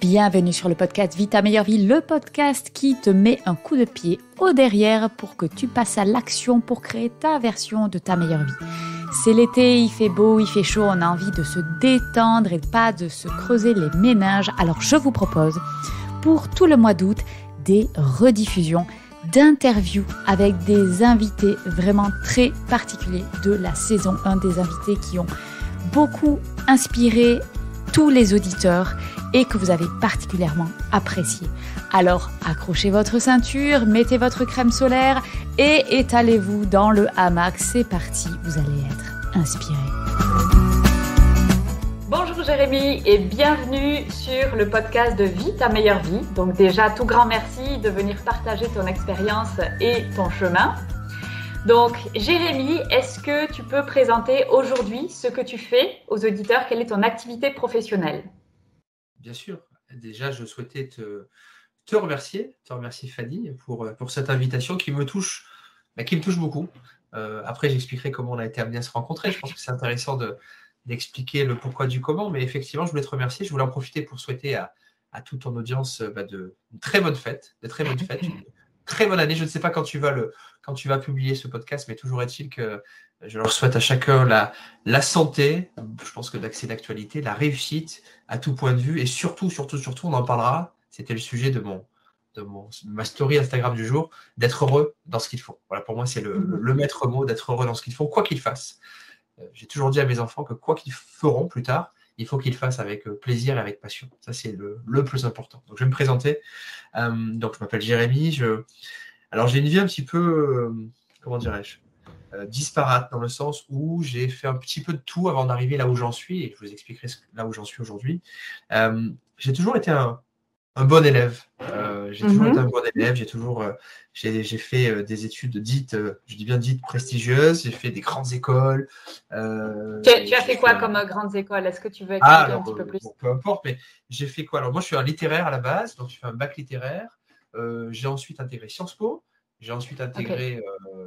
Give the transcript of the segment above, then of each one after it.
Bienvenue sur le podcast Vie ta meilleure vie, le podcast qui te met un coup de pied au derrière pour que tu passes à l'action pour créer ta version de ta meilleure vie. C'est l'été, il fait beau, il fait chaud, on a envie de se détendre et pas de se creuser les méninges. Alors je vous propose pour tout le mois d'août des rediffusions d'interviews avec des invités vraiment très particuliers de la saison 1, des invités qui ont beaucoup inspiré tous les auditeurs et que vous avez particulièrement apprécié. Alors, accrochez votre ceinture, mettez votre crème solaire et étalez-vous dans le hamac. C'est parti, vous allez être inspirés. Bonjour Jérémy et bienvenue sur le podcast de Vie ta meilleure vie. Donc déjà, tout grand merci de venir partager ton expérience et ton chemin. Donc Jérémy, est-ce que tu peux présenter aujourd'hui ce que tu fais aux auditeurs? Quelle est ton activité professionnelle? Bien sûr. Déjà, je souhaitais te remercier Fanny pour cette invitation qui me touche beaucoup. Après, j'expliquerai comment on a été amené à se rencontrer. Je pense que c'est intéressant d'expliquer le pourquoi du comment. Mais effectivement, je voulais te remercier. Je voulais en profiter pour souhaiter à toute ton audience une très bonne fête, une très bonne année. Je ne sais pas quand tu vas publier ce podcast, mais toujours est-il que je leur souhaite à chacun la santé, je pense que c'est d'actualité, la réussite à tout point de vue, et surtout, on en parlera, c'était le sujet de ma story Instagram du jour, d'être heureux dans ce qu'ils font. Voilà, pour moi, c'est le maître mot, d'être heureux dans ce qu'ils font, quoi qu'ils fassent. J'ai toujours dit à mes enfants que quoi qu'ils feront plus tard, il faut qu'ils fassent avec plaisir et avec passion. Ça, c'est le plus important. Donc, je vais me présenter. Donc, je m'appelle Jérémy. Alors, j'ai une vie un petit peu, comment dirais-je, disparate dans le sens où j'ai fait un petit peu de tout avant d'arriver là où j'en suis, et je vous expliquerai là où j'en suis aujourd'hui. J'ai toujours été un bon élève. J'ai fait des études dites, je dis bien dites prestigieuses. J'ai fait des grandes écoles. Tu as fait quoi comme grandes écoles? Est-ce que tu veux expliquer un petit peu plus? Peu importe, mais j'ai fait quoi? Alors moi, je suis un littéraire à la base, donc j'ai fait un bac littéraire. J'ai ensuite intégré Sciences Po. J'ai ensuite intégré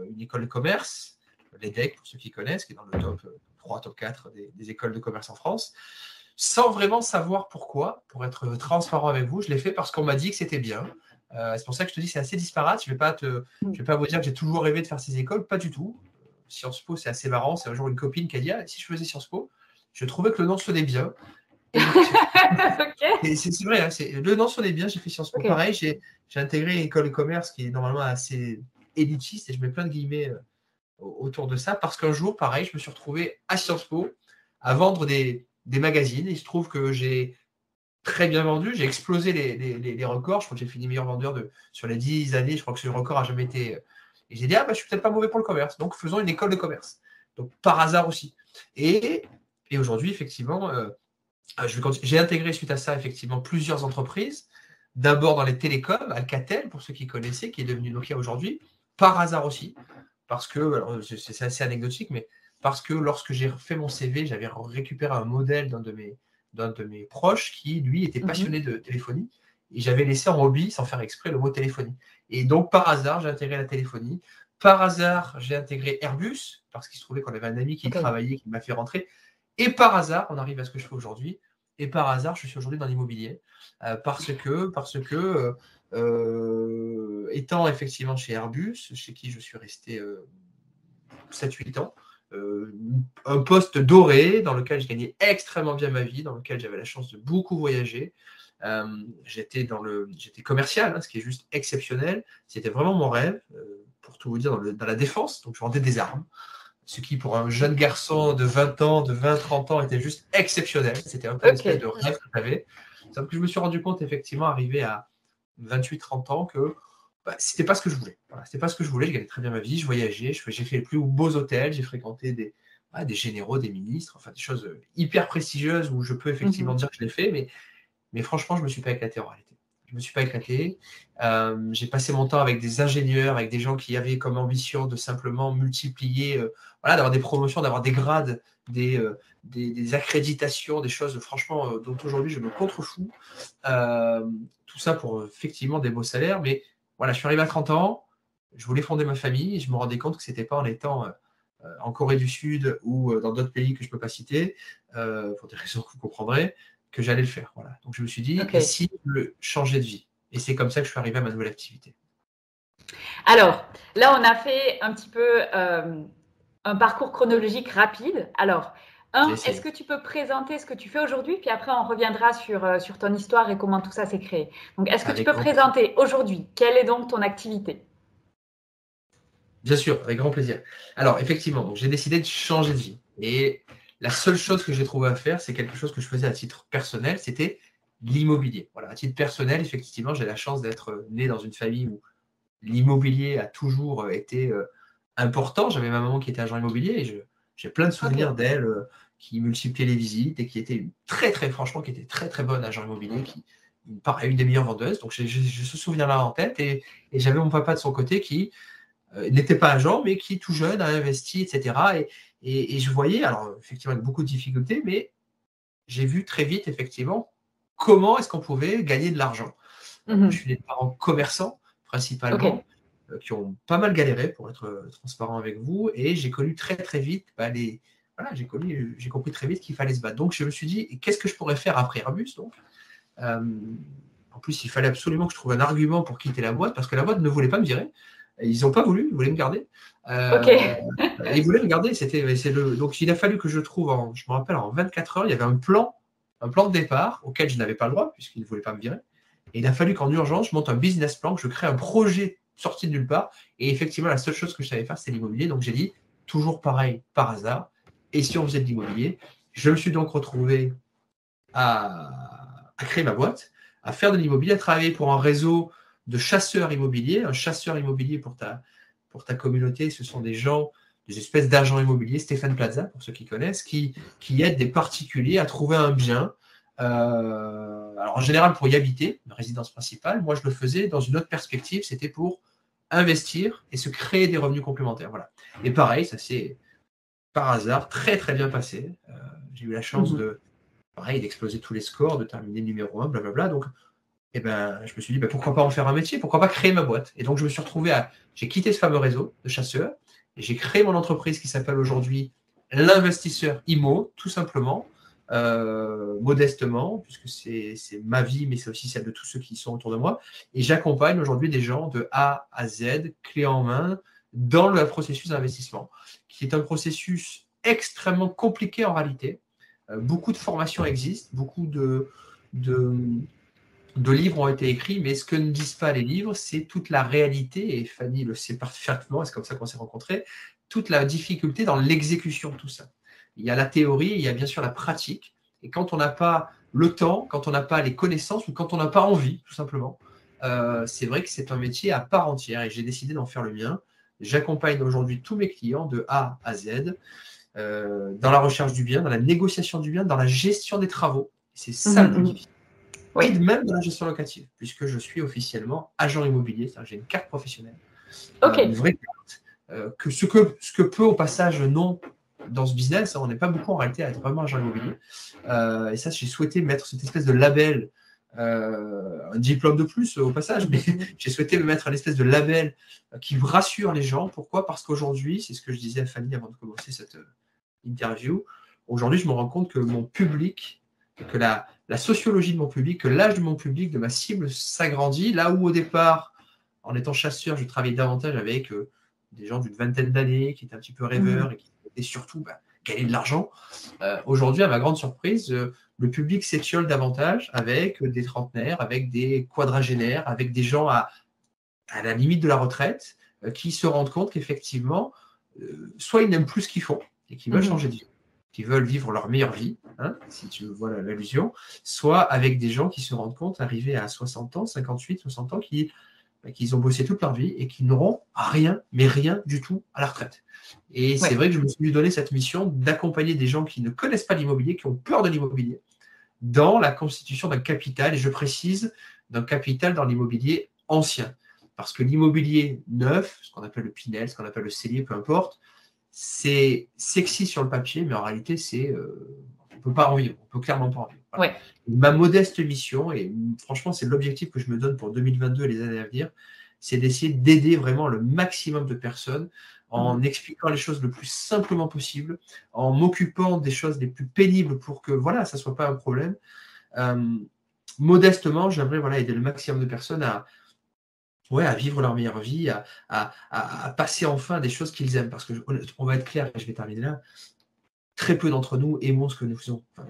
une école de commerce, l'EDEC, pour ceux qui connaissent, qui est dans le top 3, top 4 des écoles de commerce en France. Sans vraiment savoir pourquoi, pour être transparent avec vous, je l'ai fait parce qu'on m'a dit que c'était bien. C'est pour ça que je te dis que c'est assez disparate. Je vais pas vous dire que j'ai toujours rêvé de faire ces écoles, pas du tout. Sciences Po, c'est assez marrant. C'est un jour une copine qui a dit si je faisais Sciences Po, je trouvais que le nom sonnait bien. Et c'est vrai, le nom sonnait bien, j'ai fait Sciences Po. Okay. Pareil, j'ai intégré une école de commerce qui est normalement assez élitiste, et je mets plein de guillemets autour de ça, parce qu'un jour, pareil, je me suis retrouvé à Sciences Po à vendre des magazines, et il se trouve que j'ai très bien vendu, j'ai explosé les records. Je crois que j'ai fini meilleur vendeur sur les 10 années, je crois que ce record n'a jamais été... Et j'ai dit, je suis peut-être pas mauvais pour le commerce, donc faisons une école de commerce. Donc par hasard aussi. Et aujourd'hui, effectivement, j'ai intégré suite à ça, effectivement, plusieurs entreprises. D'abord dans les télécoms, Alcatel, pour ceux qui connaissaient, qui est devenu Nokia aujourd'hui, par hasard aussi, parce que, alors, c'est assez anecdotique, mais parce que lorsque j'ai fait mon CV, j'avais récupéré un modèle d'un de mes proches qui, lui, était passionné de téléphonie, et j'avais laissé en hobby, sans faire exprès, le mot téléphonie. Et donc, par hasard, j'ai intégré la téléphonie. Par hasard, j'ai intégré Airbus, parce qu'il se trouvait qu'on avait un ami qui travaillait, qui m'a fait rentrer. Et par hasard, on arrive à ce que je fais aujourd'hui. Et par hasard, je suis aujourd'hui dans l'immobilier. Parce que étant effectivement chez Airbus, chez qui je suis resté 7-8 ans, un poste doré dans lequel je gagnais extrêmement bien ma vie, dans lequel j'avais la chance de beaucoup voyager. J'étais commercial, ce qui est juste exceptionnel. C'était vraiment mon rêve, pour tout vous dire, dans la défense. Donc, je vendais des armes. Ce qui, pour un jeune garçon de 20 ans, de 20-30 ans, était juste exceptionnel. C'était un peu une espèce de rêve que j'avais. Sauf que je me suis rendu compte, effectivement, arrivé à 28-30 ans, que c'était pas ce que je voulais. Voilà, c'était pas ce que je voulais. Je gagnais très bien ma vie, je voyageais, j'ai fait les plus beaux hôtels, j'ai fréquenté des généraux, des ministres, enfin des choses hyper prestigieuses où je peux effectivement dire que je l'ai fait, mais franchement, je me suis pas éclaté en réalité. Je me suis pas éclaté. J'ai passé mon temps avec des ingénieurs, avec des gens qui avaient comme ambition de simplement multiplier, d'avoir des promotions, d'avoir des grades, des accréditations, des choses franchement dont aujourd'hui je me contrefous. Tout ça pour effectivement des beaux salaires. Mais voilà, je suis arrivé à 30 ans, je voulais fonder ma famille, et je me rendais compte que c'était pas en étant en Corée du Sud ou dans d'autres pays que je peux pas citer, pour des raisons que vous comprendrez, que j'allais le faire. Voilà. Donc, je me suis dit, Ok. et si je changeais de vie? Et c'est comme ça que je suis arrivé à ma nouvelle activité. Alors, là, on a fait un petit peu un parcours chronologique rapide. Alors, J'ai est-ce essayé. que tu peux présenter ce que tu fais aujourd'hui? Puis après, on reviendra sur ton histoire et comment tout ça s'est créé. Donc, est-ce que tu Avec peux grand plaisir. présenter aujourd'hui quelle est donc ton activité? Bien sûr, avec grand plaisir. Alors, effectivement, donc, j'ai décidé de changer de vie. Et la seule chose que j'ai trouvé à faire, c'est quelque chose que je faisais à titre personnel, c'était l'immobilier. Voilà, à titre personnel, effectivement, j'ai la chance d'être né dans une famille où l'immobilier a toujours été important. J'avais ma maman qui était agent immobilier et j'ai plein de souvenirs Ok. d'elle qui multipliait les visites et qui était franchement, qui était très très bonne agent immobilier, qui pareil, une des meilleures vendeuses. Donc j'ai ce souvenir-là en tête et j'avais mon papa de son côté qui n'était pas agent, mais qui tout jeune a investi, etc. Et je voyais, alors effectivement avec beaucoup de difficultés, mais j'ai vu très vite effectivement comment est-ce qu'on pouvait gagner de l'argent. Je Mhm. suis né de parents commerçants Ok. principalement, qui ont pas mal galéré, pour être transparent avec vous, et j'ai connu très très vite voilà, j'ai compris très vite qu'il fallait se battre. Donc je me suis dit, qu'est-ce que je pourrais faire après Airbus donc euh, En plus, il fallait absolument que je trouve un argument pour quitter la boîte, parce que la boîte ne voulait pas me virer. Ils n'ont pas voulu, ils voulaient me garder. Ok. Euh, ils voulaient me garder. Donc il a fallu que je trouve, je me rappelle, en 24 heures, il y avait un plan de départ auquel je n'avais pas le droit, puisqu'ils ne voulaient pas me virer. Et il a fallu qu'en urgence, je monte un business plan, que je crée un projet sorti de nulle part. Et effectivement, la seule chose que je savais faire, c'était l'immobilier. Donc j'ai dit, toujours pareil, par hasard. Et si on faisait de l'immobilier? Je me suis donc retrouvé à créer ma boîte, à faire de l'immobilier, à travailler pour un réseau de chasseurs immobiliers. Un chasseur immobilier pour ta communauté, ce sont des gens, des espèces d'agents immobiliers, Stéphane Plaza, pour ceux qui connaissent, qui aident des particuliers à trouver un bien. Alors en général pour y habiter, une résidence principale. Moi, je le faisais dans une autre perspective, c'était pour investir et se créer des revenus complémentaires. Voilà. Et pareil, ça s'est par hasard très très bien passé. J'ai eu la chance Mhm. de pareil, d'exploser tous les scores, de terminer numéro 1, blablabla. Donc, je me suis dit, pourquoi pas en faire un métier? Pourquoi pas créer ma boîte? Et donc, je me suis retrouvé j'ai quitté ce fameux réseau de chasseurs et j'ai créé mon entreprise qui s'appelle aujourd'hui l'investisseur IMO, tout simplement, modestement, puisque c'est ma vie, mais c'est aussi celle de tous ceux qui sont autour de moi. Et j'accompagne aujourd'hui des gens de A à Z, clé en main, dans le processus d'investissement, qui est un processus extrêmement compliqué en réalité. Beaucoup de formations existent, beaucoup de, de livres ont été écrits, mais ce que ne disent pas les livres, c'est toute la réalité, et Fanny le sait parfaitement, c'est comme ça qu'on s'est rencontrés, toute la difficulté dans l'exécution de tout ça. Il y a la théorie, il y a bien sûr la pratique, et quand on n'a pas le temps, quand on n'a pas les connaissances, ou quand on n'a pas envie, tout simplement, c'est vrai que c'est un métier à part entière, et j'ai décidé d'en faire le mien. J'accompagne aujourd'hui tous mes clients de A à Z, dans la recherche du bien, dans la négociation du bien, dans la gestion des travaux. C'est ça Mhm, le plus mhm. difficile. Oui. Et même dans la gestion locative, puisque je suis officiellement agent immobilier, c'est-à-dire que j'ai une carte professionnelle, Ok. une vraie carte, ce que peu au passage non dans ce business, on n'est pas beaucoup en réalité à être vraiment agent immobilier. Et ça, j'ai souhaité mettre cette espèce de label, un diplôme de plus au passage, mais j'ai souhaité me mettre un espèce de label qui rassure les gens. Pourquoi? Parce qu'aujourd'hui, c'est ce que je disais à Fanny avant de commencer cette interview, aujourd'hui, je me rends compte que mon public, que la sociologie de mon public, que l'âge de mon public, de ma cible s'agrandit. Là où au départ, en étant chasseur, je travaillais davantage avec des gens d'une vingtaine d'années qui étaient un petit peu rêveurs Mhm. et qui étaient surtout gagner de l'argent. Aujourd'hui, à ma grande surprise, le public s'étiole davantage avec des trentenaires, avec des quadragénaires, avec des gens à la limite de la retraite qui se rendent compte qu'effectivement, soit ils n'aiment plus ce qu'ils font et qui veulent changer Mhm. de vie, qui veulent vivre leur meilleure vie, hein, si tu vois l'allusion, soit avec des gens qui se rendent compte, arrivés à 60 ans, 58, 60 ans, qu'ils ont bossé toute leur vie et qui n'auront rien, mais rien du tout à la retraite. Et c'est Ouais. vrai que je me suis donné cette mission d'accompagner des gens qui ne connaissent pas l'immobilier, qui ont peur de l'immobilier, dans la constitution d'un capital, et je précise, d'un capital dans l'immobilier ancien. Parce que l'immobilier neuf, ce qu'on appelle le Pinel, ce qu'on appelle le cellier, peu importe, c'est sexy sur le papier, mais en réalité, on ne peut pas en vivre, on ne peut clairement pas en vivre. Voilà. Ouais. Ma modeste mission, et franchement, c'est l'objectif que je me donne pour 2022 et les années à venir, c'est d'essayer d'aider vraiment le maximum de personnes en Mhm. expliquant les choses le plus simplement possible, en m'occupant des choses les plus pénibles pour que voilà, ça ne soit pas un problème. Modestement, j'aimerais aider le maximum de personnes à vivre leur meilleure vie, à passer enfin des choses qu'ils aiment. Parce qu'on va être clair, et je vais terminer là, très peu d'entre nous aimons ce que nous faisons. Enfin,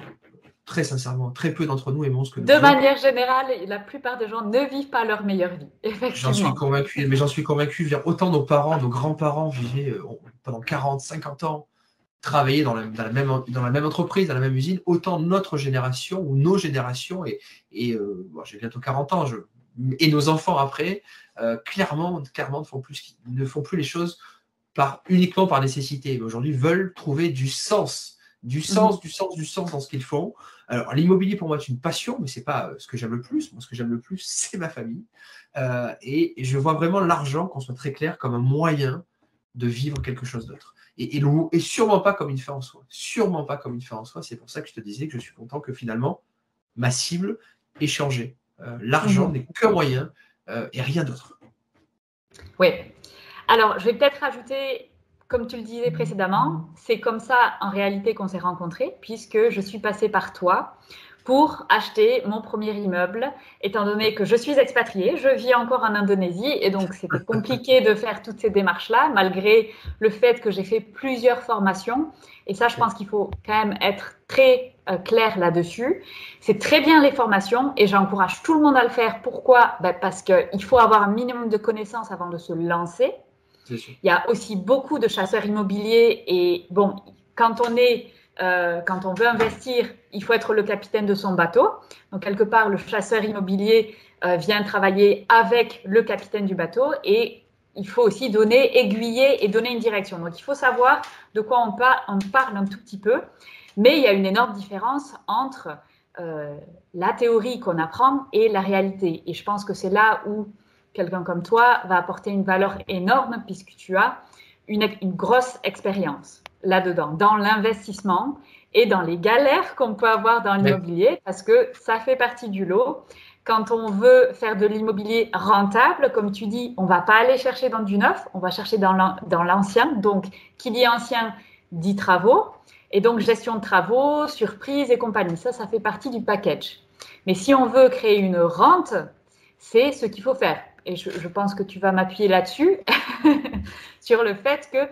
très sincèrement, très peu d'entre nous aimons ce que nous De faisons. manière générale, la plupart des gens ne vivent pas leur meilleure vie, J'en suis effectivement. convaincu, mais j'en suis convaincu. Autant nos parents, nos grands-parents vivaient pendant 40, 50 ans, travaillaient dans la même entreprise, dans la même usine, autant notre génération ou nos générations, j'ai bientôt 40 ans, et nos enfants après, clairement ne font plus les choses uniquement par nécessité, mais aujourd'hui veulent trouver du sens dans ce qu'ils font. Alors, l'immobilier, pour moi, est une passion, mais ce n'est pas ce que j'aime le plus. Moi, ce que j'aime le plus, c'est ma famille. Et je vois vraiment l'argent, qu'on soit très clair, comme un moyen de vivre quelque chose d'autre. Et sûrement pas comme une fin en soi. Sûrement pas comme une fin en soi. C'est pour ça que je te disais que je suis content que finalement, ma cible ait changé. L'argent n'est qu'un moyen et rien d'autre. Oui. Alors, je vais peut-être rajouter, comme tu le disais précédemment, c'est comme ça en réalité qu'on s'est rencontrés, puisque je suis passée par toi pour acheter mon premier immeuble, étant donné que je suis expatriée, je vis encore en Indonésie, et donc c'était compliqué de faire toutes ces démarches-là, malgré le fait que j'ai fait plusieurs formations. Et ça, je pense qu'il faut quand même être très clair là-dessus. C'est très bien les formations, et j'encourage tout le monde à le faire. Pourquoi ? Parce qu'il faut avoir un minimum de connaissances avant de se lancer. Il y a aussi beaucoup de chasseurs immobiliers, et bon, quand on veut investir, il faut être le capitaine de son bateau. Donc, quelque part, le chasseur immobilier vient travailler avec le capitaine du bateau, et il faut aussi aiguiller et donner une direction. Donc, il faut savoir de quoi on parle un tout petit peu. Mais il y a une énorme différence entre la théorie qu'on apprend et la réalité. Et je pense que c'est là où quelqu'un comme toi va apporter une valeur énorme, puisque tu as une grosse expérience là-dedans, dans l'investissement et dans les galères qu'on peut avoir dans l'immobilier, parce que ça fait partie du lot. Quand on veut faire de l'immobilier rentable, comme tu dis, on ne va pas aller chercher dans du neuf, on va chercher dans l'ancien. Donc, qui dit ancien dit travaux. Et donc, gestion de travaux, surprise et compagnie. Ça fait partie du package. Mais si on veut créer une rente, c'est ce qu'il faut faire. Et je pense que tu vas m'appuyer là-dessus, sur le fait que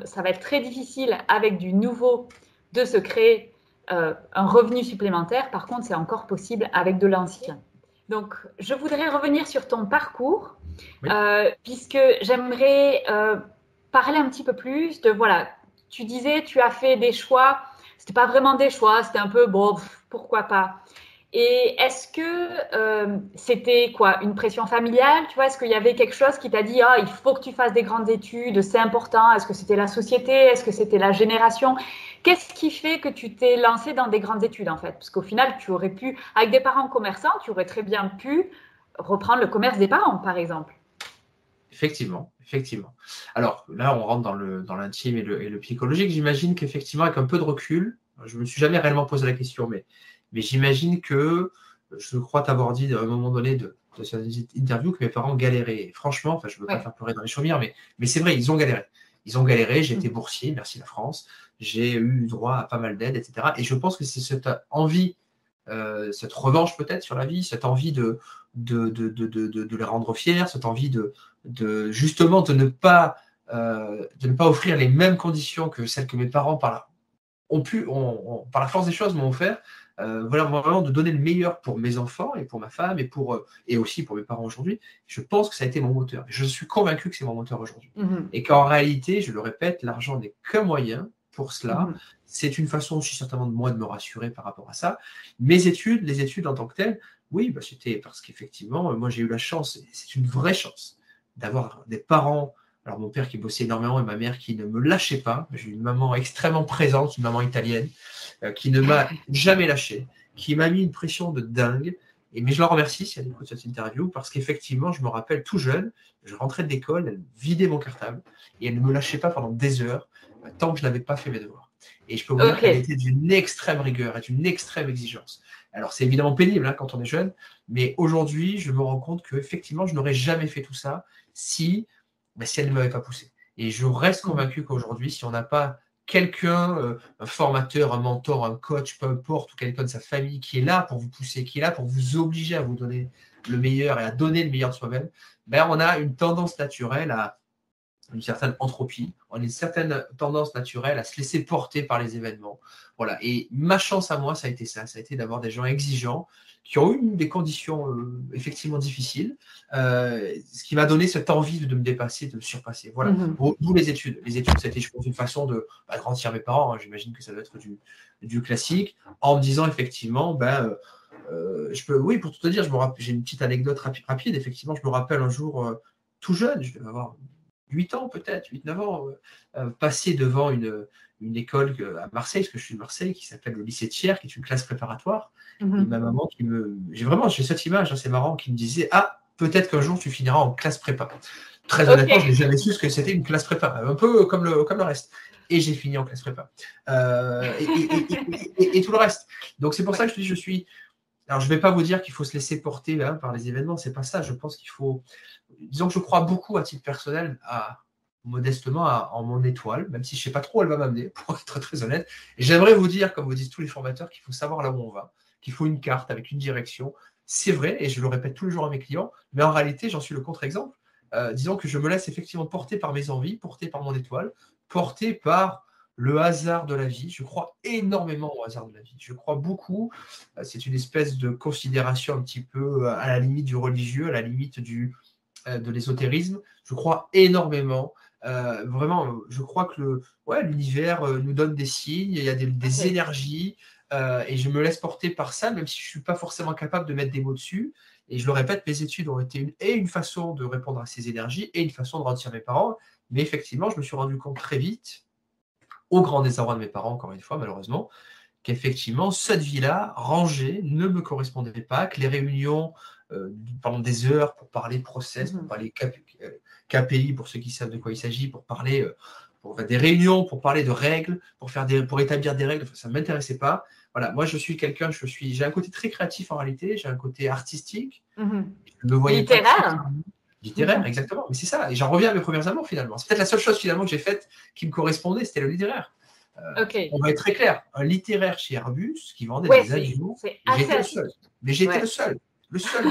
ça va être très difficile avec du nouveau de se créer un revenu supplémentaire. Par contre, c'est encore possible avec de l'ancien. Donc, je voudrais revenir sur ton parcours, puisque j'aimerais parler un petit peu plus de, voilà, tu disais, tu as fait des choix, c'était pas vraiment des choix, c'était un peu, bon, pourquoi pas. Et est-ce que c'était quoi, une pression familiale, tu vois, est-ce qu'il y avait quelque chose qui t'a dit, il faut que tu fasses des grandes études, c'est important, est-ce que c'était la société, est-ce que c'était la génération? Qu'est-ce qui fait que tu t'es lancé dans des grandes études, en fait? Parce qu'au final, tu aurais pu, avec des parents commerçants, tu aurais très bien pu reprendre le commerce des parents, par exemple. Effectivement. Alors là, on rentre dans l'intime et le psychologique. J'imagine qu'effectivement, avec un peu de recul, je ne me suis jamais réellement posé la question, mais j'imagine que je crois t'avoir dit à un moment donné de cette interview que mes parents galéraient. Et franchement, je ne veux pas faire pleurer dans les chaumières, mais c'est vrai, ils ont galéré. J'ai été boursier, merci la France. J'ai eu droit à pas mal d'aides, etc. Et je pense que c'est cette envie, cette revanche peut-être sur la vie, cette envie de les rendre fiers, cette envie justement de ne pas offrir les mêmes conditions que celles que mes parents par la force des choses m'ont offert. Vraiment de donner le meilleur pour mes enfants et pour ma femme et aussi pour mes parents aujourd'hui. Je pense que ça a été mon moteur. Je suis convaincu que c'est mon moteur aujourd'hui. Et qu'en réalité, je le répète, l'argent n'est qu'un moyen pour cela. C'est une façon aussi certainement de moi de me rassurer par rapport à ça. Les études en tant que telles, oui, c'était parce qu'effectivement, moi j'ai eu la chance, et c'est une vraie chance, d'avoir des parents. Alors, mon père qui bossait énormément et ma mère qui ne me lâchait pas. J'ai eu une maman extrêmement présente, une maman italienne, qui ne m'a jamais lâché, qui m'a mis une pression de dingue. Mais je la remercie si elle écoute cette interview, parce qu'effectivement, je me rappelle tout jeune, je rentrais de l'école, elle vidait mon cartable et elle ne me lâchait pas pendant des heures tant que je n'avais pas fait mes devoirs. Et je peux vous dire qu'elle était d'une extrême rigueur et d'une extrême exigence. Alors, c'est évidemment pénible quand on est jeune, mais aujourd'hui, je me rends compte qu'effectivement, je n'aurais jamais fait tout ça si elle ne m'avait pas poussé. Et je reste convaincu qu'aujourd'hui, si on n'a pas quelqu'un, un formateur, un mentor, un coach, peu importe, ou quelqu'un de sa famille qui est là pour vous pousser, qui est là pour vous obliger à vous donner le meilleur et à donner le meilleur de soi-même, ben on a une tendance naturelle à une certaine entropie, on a une certaine tendance naturelle à se laisser porter par les événements. Voilà. Et ma chance à moi, ça a été ça. Ça a été d'avoir des gens exigeants qui ont eu des conditions effectivement difficiles, ce qui m'a donné cette envie de me dépasser, de me surpasser. Voilà. D'où les études. Les études, c'était, je pense, une façon de grandir mes parents. Hein. J'imagine que ça doit être du classique, en me disant effectivement, oui, pour tout te dire, j'ai une petite anecdote rapide. Effectivement, je me rappelle un jour, tout jeune, je devais avoir 8 ans peut-être, 8-9 ans, passer devant une école à Marseille, parce que je suis de Marseille, qui s'appelle le lycée Thiers, qui est une classe préparatoire. Et ma maman j'ai cette image, hein, c'est marrant, qui me disait « Ah, peut-être qu'un jour tu finiras en classe prépa ». Très honnêtement, je n'ai jamais su ce que c'était une classe prépa, un peu comme le reste. Et j'ai fini en classe prépa. Et tout le reste. Donc c'est pour ça que je te dis, alors, je ne vais pas vous dire qu'il faut se laisser porter par les événements, c'est pas ça. Je pense qu'il faut. Disons que je crois beaucoup à titre personnel, modestement, en mon étoile, même si je ne sais pas trop où elle va m'amener, pour être très honnête. Et j'aimerais vous dire, comme vous disent tous les formateurs, qu'il faut savoir là où on va, qu'il faut une carte avec une direction. C'est vrai, et je le répète tous les jours à mes clients, mais en réalité, j'en suis le contre-exemple. Disons que je me laisse effectivement porter par mes envies, porter par mon étoile, porter par le hasard de la vie. Je crois énormément au hasard de la vie. Je crois beaucoup. C'est une espèce de considération un petit peu à la limite du religieux, à la limite de l'ésotérisme. Je crois énormément. Vraiment, je crois que l'univers nous donne des signes, il y a des énergies, et je me laisse porter par ça, même si je ne suis pas forcément capable de mettre des mots dessus. Et je le répète, mes études ont été une façon de répondre à ces énergies et une façon de grandir mes parents. Mais effectivement, je me suis rendu compte très vite, au grand désarroi de mes parents, encore une fois, malheureusement, qu'effectivement, cette vie-là, rangée, ne me correspondait pas, que les réunions pendant des heures pour parler process, pour parler KPI, pour ceux qui savent de quoi il s'agit, pour parler pour faire des réunions, pour parler de règles, pour établir des règles, ça ne m'intéressait pas. Voilà, moi, j'ai un côté très créatif en réalité, j'ai un côté artistique. Je me voyais littéraire. Littéraire, exactement. Mais c'est ça. Et j'en reviens à mes premiers amours, finalement. C'est peut-être la seule chose, finalement, que j'ai faite qui me correspondait, c'était le littéraire. On va être très clair. Un littéraire chez Airbus qui vendait des avions, j'étais le seul. Mais j'étais le seul. Le seul.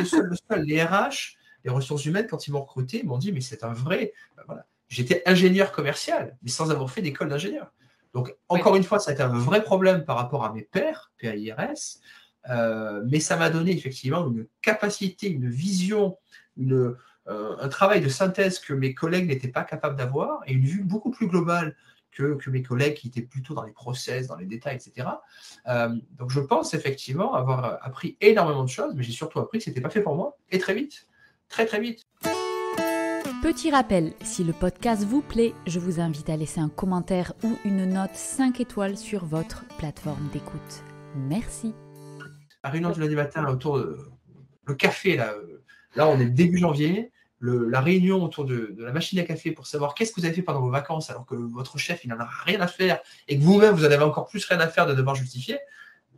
Les RH, les ressources humaines, quand ils m'ont recruté, ils m'ont dit, mais c'est un vrai... voilà. J'étais ingénieur commercial, mais sans avoir fait d'école d'ingénieur. Donc, encore une fois, ça a été un vrai problème par rapport à mes pairs, PAIRS, mais ça m'a donné effectivement une capacité, une vision, un travail de synthèse que mes collègues n'étaient pas capables d'avoir et une vue beaucoup plus globale que mes collègues qui étaient plutôt dans les process, dans les détails, etc. Donc, je pense effectivement avoir appris énormément de choses, mais j'ai surtout appris que ce n'était pas fait pour moi, et très vite, très très vite. Petit rappel, si le podcast vous plaît, je vous invite à laisser un commentaire ou une note 5 étoiles sur votre plateforme d'écoute. Merci. La réunion du lundi matin autour de le café, là on est début janvier, la réunion autour de la machine à café pour savoir qu'est-ce que vous avez fait pendant vos vacances alors que votre chef il n'en a rien à faire et que vous-même vous en avez encore plus rien à faire de devoir justifier,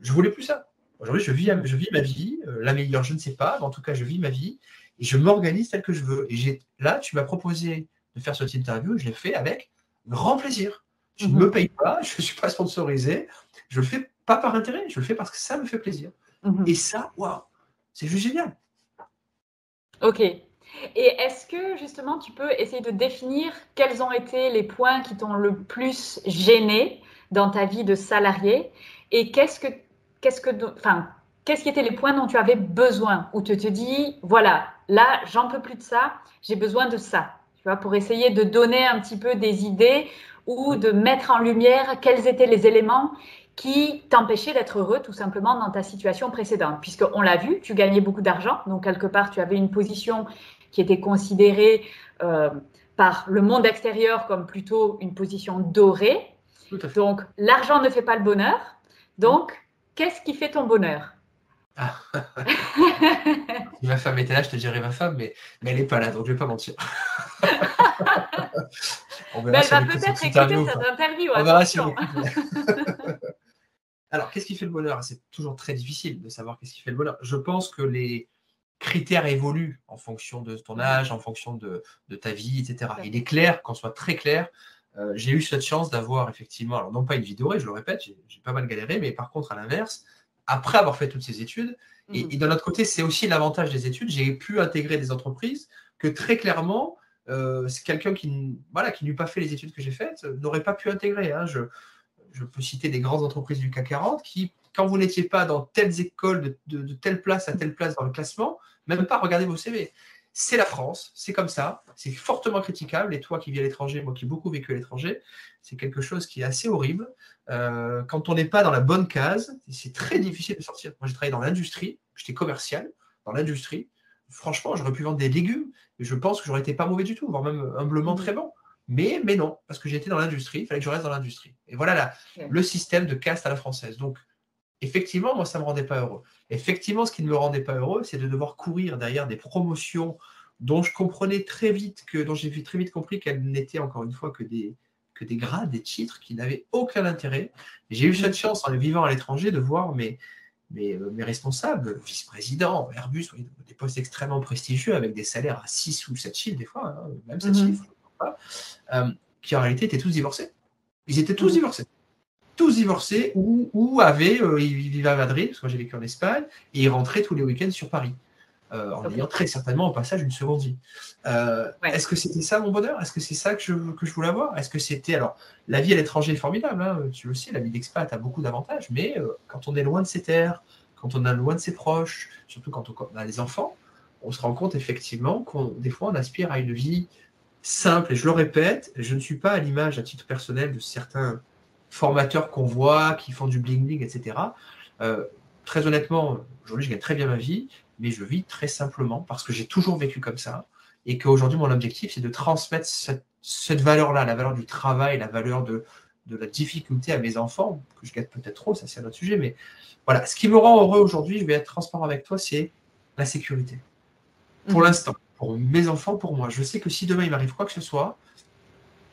je voulais plus ça. Aujourd'hui je vis ma vie, la meilleure je ne sais pas, mais en tout cas je vis ma vie et je m'organise tel que je veux. Et là tu m'as proposé de faire cette interview et je l'ai fait avec grand plaisir. Je ne me paye pas, je ne suis pas sponsorisé, je le fais pas par intérêt, je le fais parce que ça me fait plaisir. Et ça, waouh, c'est juste génial. Ok. Et est-ce que justement tu peux essayer de définir quels ont été les points qui t'ont le plus gêné dans ta vie de salarié et qu'est-ce qui étaient les points dont tu avais besoin où tu te dis voilà, là j'en peux plus de ça, j'ai besoin de ça, tu vois, pour essayer de donner un petit peu des idées ou de mettre en lumière quels étaient les éléments qui t'empêchait d'être heureux tout simplement dans ta situation précédente. Puisqu'on l'a vu, tu gagnais beaucoup d'argent, donc quelque part tu avais une position qui était considérée par le monde extérieur comme plutôt une position dorée. Donc l'argent ne fait pas le bonheur. Donc qu'est-ce qui fait ton bonheur? Si ma femme était là, je te dirais ma femme, mais elle n'est pas là, donc je ne vais pas mentir. Elle va peut-être écouter cette interview. On verra si on Alors, qu'est-ce qui fait le bonheur? C'est toujours très difficile de savoir qu'est-ce qui fait le bonheur. Je pense que les critères évoluent en fonction de ton âge, en fonction de ta vie, etc. Il est clair, qu'on soit très clair, J'ai eu cette chance d'avoir effectivement, alors non pas une vie dorée, je le répète, j'ai pas mal galéré, mais par contre, à l'inverse, après avoir fait toutes ces études, et d'un autre côté, c'est aussi l'avantage des études, j'ai pu intégrer des entreprises que très clairement, c'est quelqu'un qui n'eût pas fait les études que j'ai faites, n'aurait pas pu intégrer. Hein. Je peux citer des grandes entreprises du CAC 40 qui, quand vous n'étiez pas dans telles écoles, de telle place à telle place dans le classement, même pas regarder vos CV. C'est la France, c'est comme ça, c'est fortement critiquable. Et toi qui vis à l'étranger, moi qui ai beaucoup vécu à l'étranger, c'est quelque chose qui est assez horrible. Quand on n'est pas dans la bonne case, c'est très difficile de sortir. Moi, j'ai travaillé dans l'industrie, j'étais commercial dans l'industrie. Franchement, j'aurais pu vendre des légumes et je pense que j'aurais été pas mauvais du tout, voire même humblement très bon. Mais non, parce que j'étais dans l'industrie, il fallait que je reste dans l'industrie. Et voilà le système de caste à la française. Donc, effectivement, moi, ça ne me rendait pas heureux. Effectivement, ce qui ne me rendait pas heureux, c'est de devoir courir derrière des promotions dont je comprenais très vite dont j'ai très vite compris qu'elles n'étaient encore une fois que des grades, des titres qui n'avaient aucun intérêt. J'ai eu cette chance, en vivant à l'étranger, de voir mes responsables, vice-présidents, Airbus, des postes extrêmement prestigieux avec des salaires à 6 ou 7 chiffres des fois, hein, même 7 chiffres, qui en réalité étaient tous divorcés. Ils étaient tous divorcés. Tous divorcés ou ils vivaient à Madrid, parce que moi j'ai vécu en Espagne, et ils rentraient tous les week-ends sur Paris, en ayant très certainement au passage une seconde vie. Est-ce que c'était ça mon bonheur? Est-ce que c'est ça que je voulais avoir? Est-ce que c'était... Alors, la vie à l'étranger est formidable, hein, tu le sais, la vie d'expat a beaucoup d'avantages, mais quand on est loin de ses terres, quand on est loin de ses proches, surtout quand on a des enfants, on se rend compte effectivement des fois on aspire à une vie simple, et je le répète, je ne suis pas à l'image à titre personnel de certains formateurs qu'on voit, qui font du bling-bling, etc. Très honnêtement, aujourd'hui, je gagne très bien ma vie, mais je vis très simplement parce que j'ai toujours vécu comme ça et qu'aujourd'hui, mon objectif, c'est de transmettre cette valeur-là, la valeur du travail, la valeur de la difficulté à mes enfants, que je gagne peut-être trop, ça c'est un autre sujet, mais voilà. Ce qui me rend heureux aujourd'hui, je vais être transparent avec toi, c'est la sécurité. Pour l'instant, pour mes enfants, pour moi. Je sais que si demain, il m'arrive quoi que ce soit,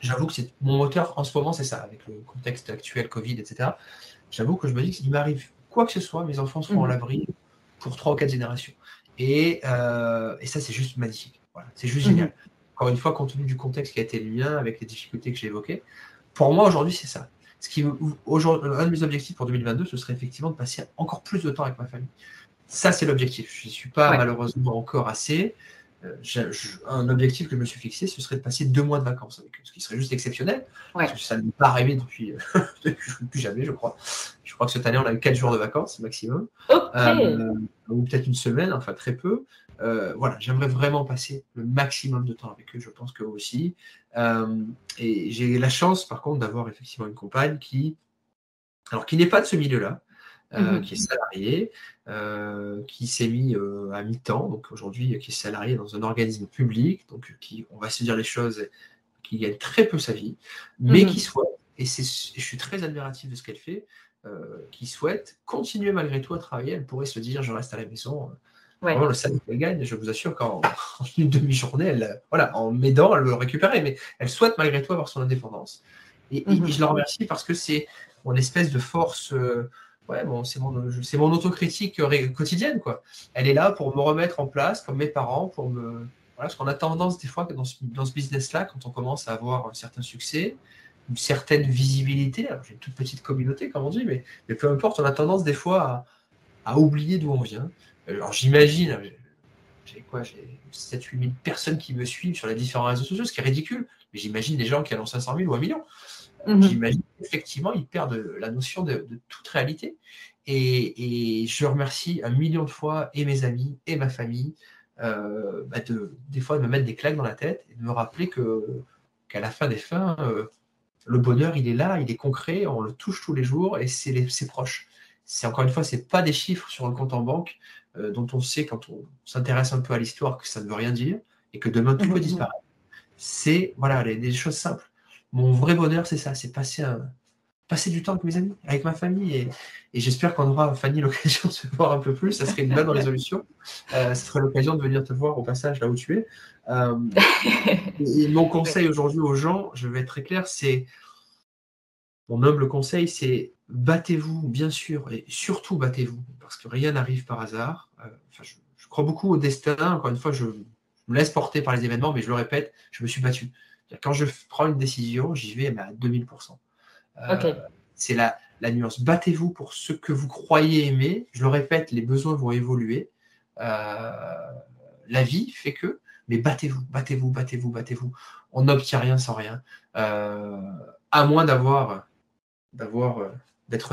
j'avoue que c'est mon moteur en ce moment, c'est ça, avec le contexte actuel, Covid, etc. J'avoue que je me dis que s'il m'arrive quoi que ce soit, mes enfants seront à l'abri pour 3 ou 4 générations. Et ça, c'est juste magnifique. Voilà, c'est juste génial. Encore une fois, compte tenu du contexte qui a été le mien, avec les difficultés que j'ai évoquées, pour moi, aujourd'hui, c'est ça. Un de mes objectifs pour 2022, ce serait effectivement de passer encore plus de temps avec ma famille. Ça, c'est l'objectif. Je n'y suis pas malheureusement encore assez. Un objectif que je me suis fixé, ce serait de passer 2 mois de vacances avec eux, ce qui serait juste exceptionnel, parce que ça n'est pas arrivé depuis plus jamais, je crois. Je crois que cette année, on a eu 4 jours de vacances maximum, ou peut-être une semaine, enfin très peu. Voilà, j'aimerais vraiment passer le maximum de temps avec eux, je pense qu'eux aussi. Et j'ai la chance, par contre, d'avoir effectivement une compagne qui n'est pas de ce milieu-là, qui est salarié, qui s'est mis à mi-temps, donc aujourd'hui qui est salarié dans un organisme public, donc qui, on va se dire les choses, qui gagne très peu sa vie, mais qui souhaite, et je suis très admiratif de ce qu'elle fait, qui souhaite continuer malgré tout à travailler. Elle pourrait se dire je reste à la maison. Vraiment, le salaire qu'elle gagne, je vous assure qu'en une demi-journée, en m'aidant, elle veut le récupérer, mais elle souhaite malgré tout avoir son indépendance. Et je la remercie parce que c'est mon espèce de force. C'est mon autocritique quotidienne, quoi. Elle est là pour me remettre en place, comme mes parents, parce qu'on a tendance des fois que dans ce business-là, quand on commence à avoir un certain succès, une certaine visibilité, alors j'ai une toute petite communauté, comme on dit, mais peu importe, on a tendance des fois à oublier d'où on vient. Alors j'imagine, j'ai 7-8 000 personnes qui me suivent sur les différents réseaux sociaux, ce qui est ridicule, mais j'imagine des gens qui en ont 500 000 ou 1 million. J'imagine qu'effectivement, ils perdent la notion de toute réalité. Et je remercie 1 million de fois et mes amis et ma famille des fois de me mettre des claques dans la tête et de me rappeler qu'à la fin des fins, le bonheur, il est là, il est concret, on le touche tous les jours et c'est proche. C'est encore une fois, c'est pas des chiffres sur le compte en banque dont on sait quand on s'intéresse un peu à l'histoire que ça ne veut rien dire et que demain tout peut disparaître. C'est des choses simples. Mon vrai bonheur, c'est ça, c'est passer du temps avec mes amis, avec ma famille. Et j'espère qu'on aura, Fanny, l'occasion de se voir un peu plus. Ça serait une bonne résolution. Ça serait l'occasion de venir te voir au passage là où tu es. Et mon conseil aujourd'hui aux gens, je vais être très clair, c'est mon humble conseil, c'est battez-vous, bien sûr, et surtout battez-vous, parce que rien n'arrive par hasard. Je crois beaucoup au destin. Encore une fois, je me laisse porter par les événements, mais je le répète, je me suis battu. Quand je prends une décision, j'y vais mais à 2000%. Ok. C'est la nuance. Battez-vous pour ce que vous croyez aimer. Je le répète, les besoins vont évoluer. La vie fait que, mais battez-vous, battez-vous, battez-vous, battez-vous. On n'obtient rien sans rien. À moins d'être